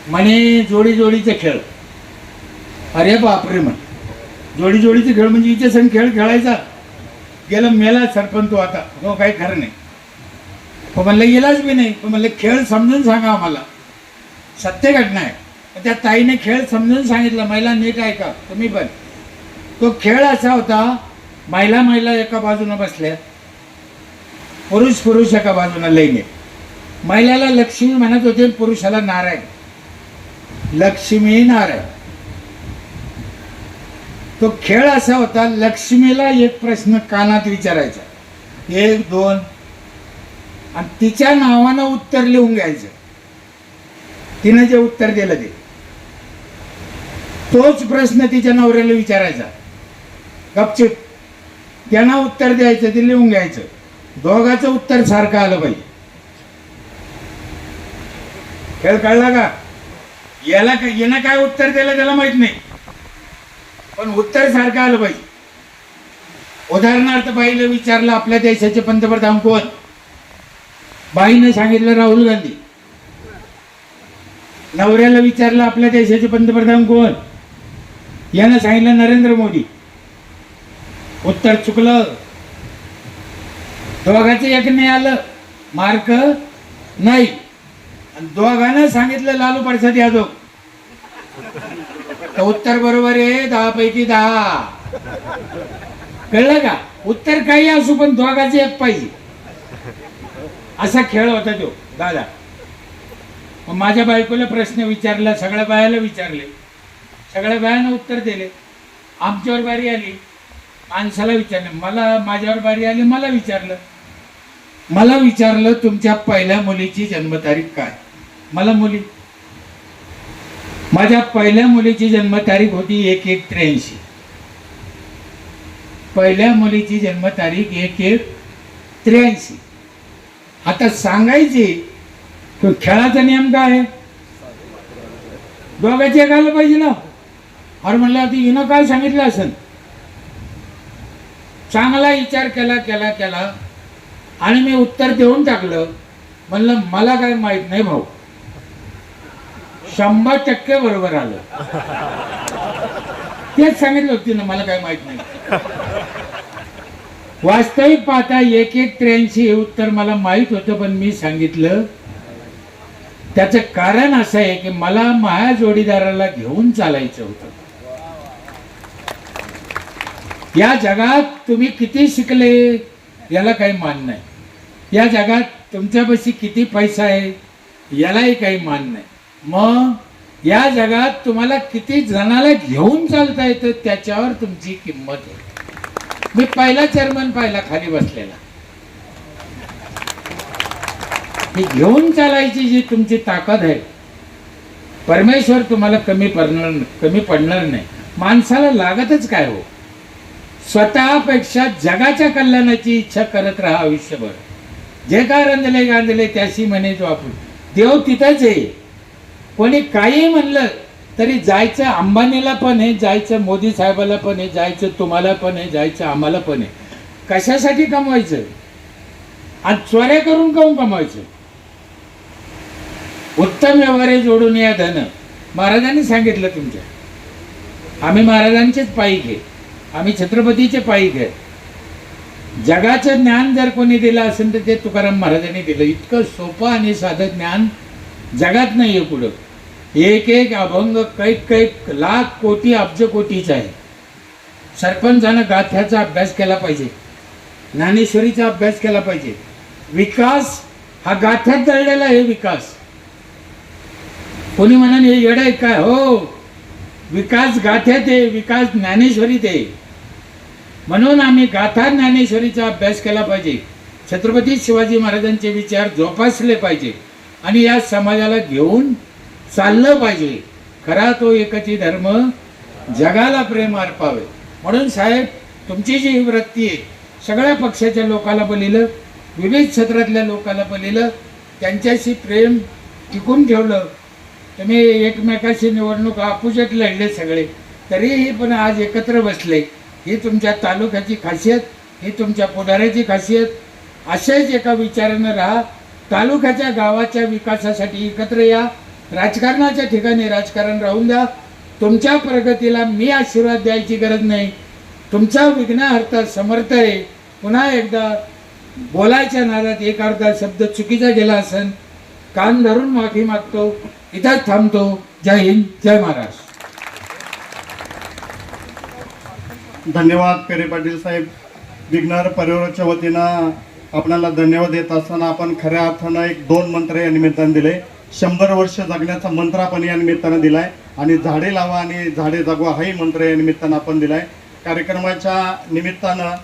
म्हणे जोडी जोडीचे खेळ. अरे बापरे, म्हण जोडी जोडीचे खेळ म्हणजे हिचे संग खेळ खेळायचा. गेलं मेला सरपंच तो आता. हो काही खरं नाही. पण म्हणलं गेलाच बी नाही. पण म्हणलं खेळ समजून सांगा आम्हाला, सत्य घटना आहे. त्या ताईने खेळ समजून सांगितलं. महिला नीट ऐका तुम्ही पण. तो खेळ असा होता, महिला एका बाजूने बसल्या, पुरुष एका बाजूने लईने. महिलाला लक्ष्मी म्हणत होते, पुरुषाला नारायण. लक्ष्मी नारायण. तो खेळ असा होता, लक्ष्मीला एक प्रश्न कानात विचारायचा, 1 2, आणि तिच्या नावानं उत्तर लिहून घ्यायचं. तिने जे उत्तर दिलं ते तोच प्रश्न तिच्या नवऱ्याला विचारायचा. गपचिप त्यांना उत्तर द्यायचं, ते लिहून घ्यायचं. दोघांचं उत्तर सारखं आलं पाहिजे. खेळ कळला का? यानं काय उत्तर दिलं त्याला माहित नाही, पण उत्तर सारखं आलं पाहिजे. उदाहरणार्थ, बाईला विचारलं आपल्या देशाचे पंतप्रधान कोण? बाईने सांगितलं राहुल गांधी. नवऱ्याला विचारलं आपल्या देशाचे पंतप्रधान कोण? यानं सांगितलं नरेंद्र मोदी. उत्तर चुकलं. दोघांचं एक नाही आलं, मार्क नाही. दोघांना सांगितलं लालू प्रसाद यादव. तर उत्तर बरोबर आहे 10 पैकी 10. कळलं का? उत्तर काही असू पण दोघांचे एक पाहिजे, असा खेळ होता तो दादा. मग माझ्या बायकोला प्रश्न विचारला, सगळ्या बायाला विचारले, सगळ्या बायानं उत्तर दिले. आमच्यावर बारी आली, माणसाला विचारलं, मला माझ्यावर बारी आली, मला विचारलं तुमच्या पहिल्या मुलीची जन्मतारीख काय. मला माझ्या पहिल्या मुलीची जन्मतारीख होती 1183. पहिल्या मुलीची जन्मतारीख 1183. आता सांगायची तो खेळाचा नियम काय आहे, दोघांचे एक आलं पाहिजे ना. अरे म्हणलं आता हिनं काय सांगितलं असेल. चांगला विचार केला आणि मी उत्तर देऊन टाकलं. म्हणलं मला काय माहित नाही भाऊ. 100% बरोबर आलं. तेच सांगितलं होती ना, मला काय माहित नाही. वास्तविक पाहता 1183 हे उत्तर मला माहित होतं, पण मी सांगितलं. त्याचं कारण असं आहे की मला माझ्या जोडीदाराला घेऊन चालायचं होतं. या जगात तुम्ही किती शिकले याला काही मान नाही. या जगात तुमच्यापाशी किती पैसा आहे यालाही काही मान नाही. मग या जगात तुम्हाला किती जणाला घेऊन चालता येतं त्याच्यावर तुमची किंमत आहे. मी पहिला चेअरमन पाहिला खाली बसलेला. ही घेऊन चालायची जी तुमची ताकद आहे, परमेश्वर तुम्हाला कमी पडणार नाही. माणसाला लागतच काय हो, स्वतःपेक्षा जगाच्या कल्याणाची इच्छा करत राहा आयुष्यभर. जे का रंजले गांधले त्याशी म्हणे जो आपण. देव तिथंच आहे. कोणी काही म्हणलं तरी जायचं अंबानीला पण आहे, जायचं मोदी साहेबाला पण आहे, जायचं तुम्हाला पण आहे, जायचं आम्हाला पण आहे. कशासाठी कमवायचं आणि चोऱ्या करून काऊन कमवायचं. उत्तम व्यवहारे जोडून या धन. महाराजांनी सांगितलं तुमच्या. आम्ही महाराजांचेच पायीक आहे, आम्ही छत्रपतीचे पायीक आहे. जगाचं ज्ञान जर कोणी दिलं असेल तर ते तुकाराम महाराजांनी दिलं. इतकं सोपं आणि साधं ज्ञान जगात नाही आहे कुठं. एक अभंग कैक लाख कोटी अब्ज कोटीचा आहे. सरपंचानं गाथ्याचा अभ्यास केला पाहिजे, ज्ञानेश्वरीचा अभ्यास केला पाहिजे. विकास हा गाथ्यात दळलेला आहे. विकास कोणी म्हणाल हे येडं आहे काय, हो विकास गाथ्यात आहे, विकास ज्ञानेश्वरीत आहे. म्हणून आम्ही गाथा ज्ञानेश्वरीचा अभ्यास केला पाहिजे. छत्रपती शिवाजी महाराजांचे विचार जोपासले पाहिजे आणि या समाजाला घेऊन चाललं पाहिजे. खरा तो एकची धर्म जगाला प्रेम अर्पावे. म्हणून साहेब तुमची जी ही वृत्ती आहे, सगळ्या पक्षाच्या लोकाला बोलिलं, विविध क्षेत्रातल्या लोकाला बोलिलं, त्यांच्याशी प्रेम टिकून ठेवलं. तुम्ही एकमेकाशी निवडणूक अपोजिट लढले सगळे, तरीही पण आज एकत्र बसले. ही तुमच्या तालुक्याची खासियत, ही तुमच्या पुढाऱ्याची खासियत. असेच एका विचारानं राहा. तालुक्याच्या गावाच्या विकासासाठी एकत्र या. राजकारणाच्या ठिकाणी राजकारण राहून द्या. तुमच्या प्रगतीला मी आशीर्वाद द्यायची गरज नाही. तुमचा विघ्नहर्ता समर्थ आहे. पुन्हा एकदा बोलायच्या नादात एक अर्धा शब्द चुकीचा गेला असेल, कान धरून माफी मागतो. इथंच थांबतो. जय हिंद, जय महाराष्ट्र. धन्यवाद पेरे पाटील साहेब. विघ्नहर परिवाराच्या वतीनं आपल्याला धन्यवाद देत असताना आपण खऱ्या अर्थानं एक 2 मंत्र या निमित्तानं दिले. 100 वर्ष जगण्याचा मंत्र आपण या निमित्तानं दिलाय आणि झाडे लावा आणि झाडे जगवा हाही मंत्र या निमित्तानं आपण दिलाय. कार्यक्रमाच्या निमित्तानं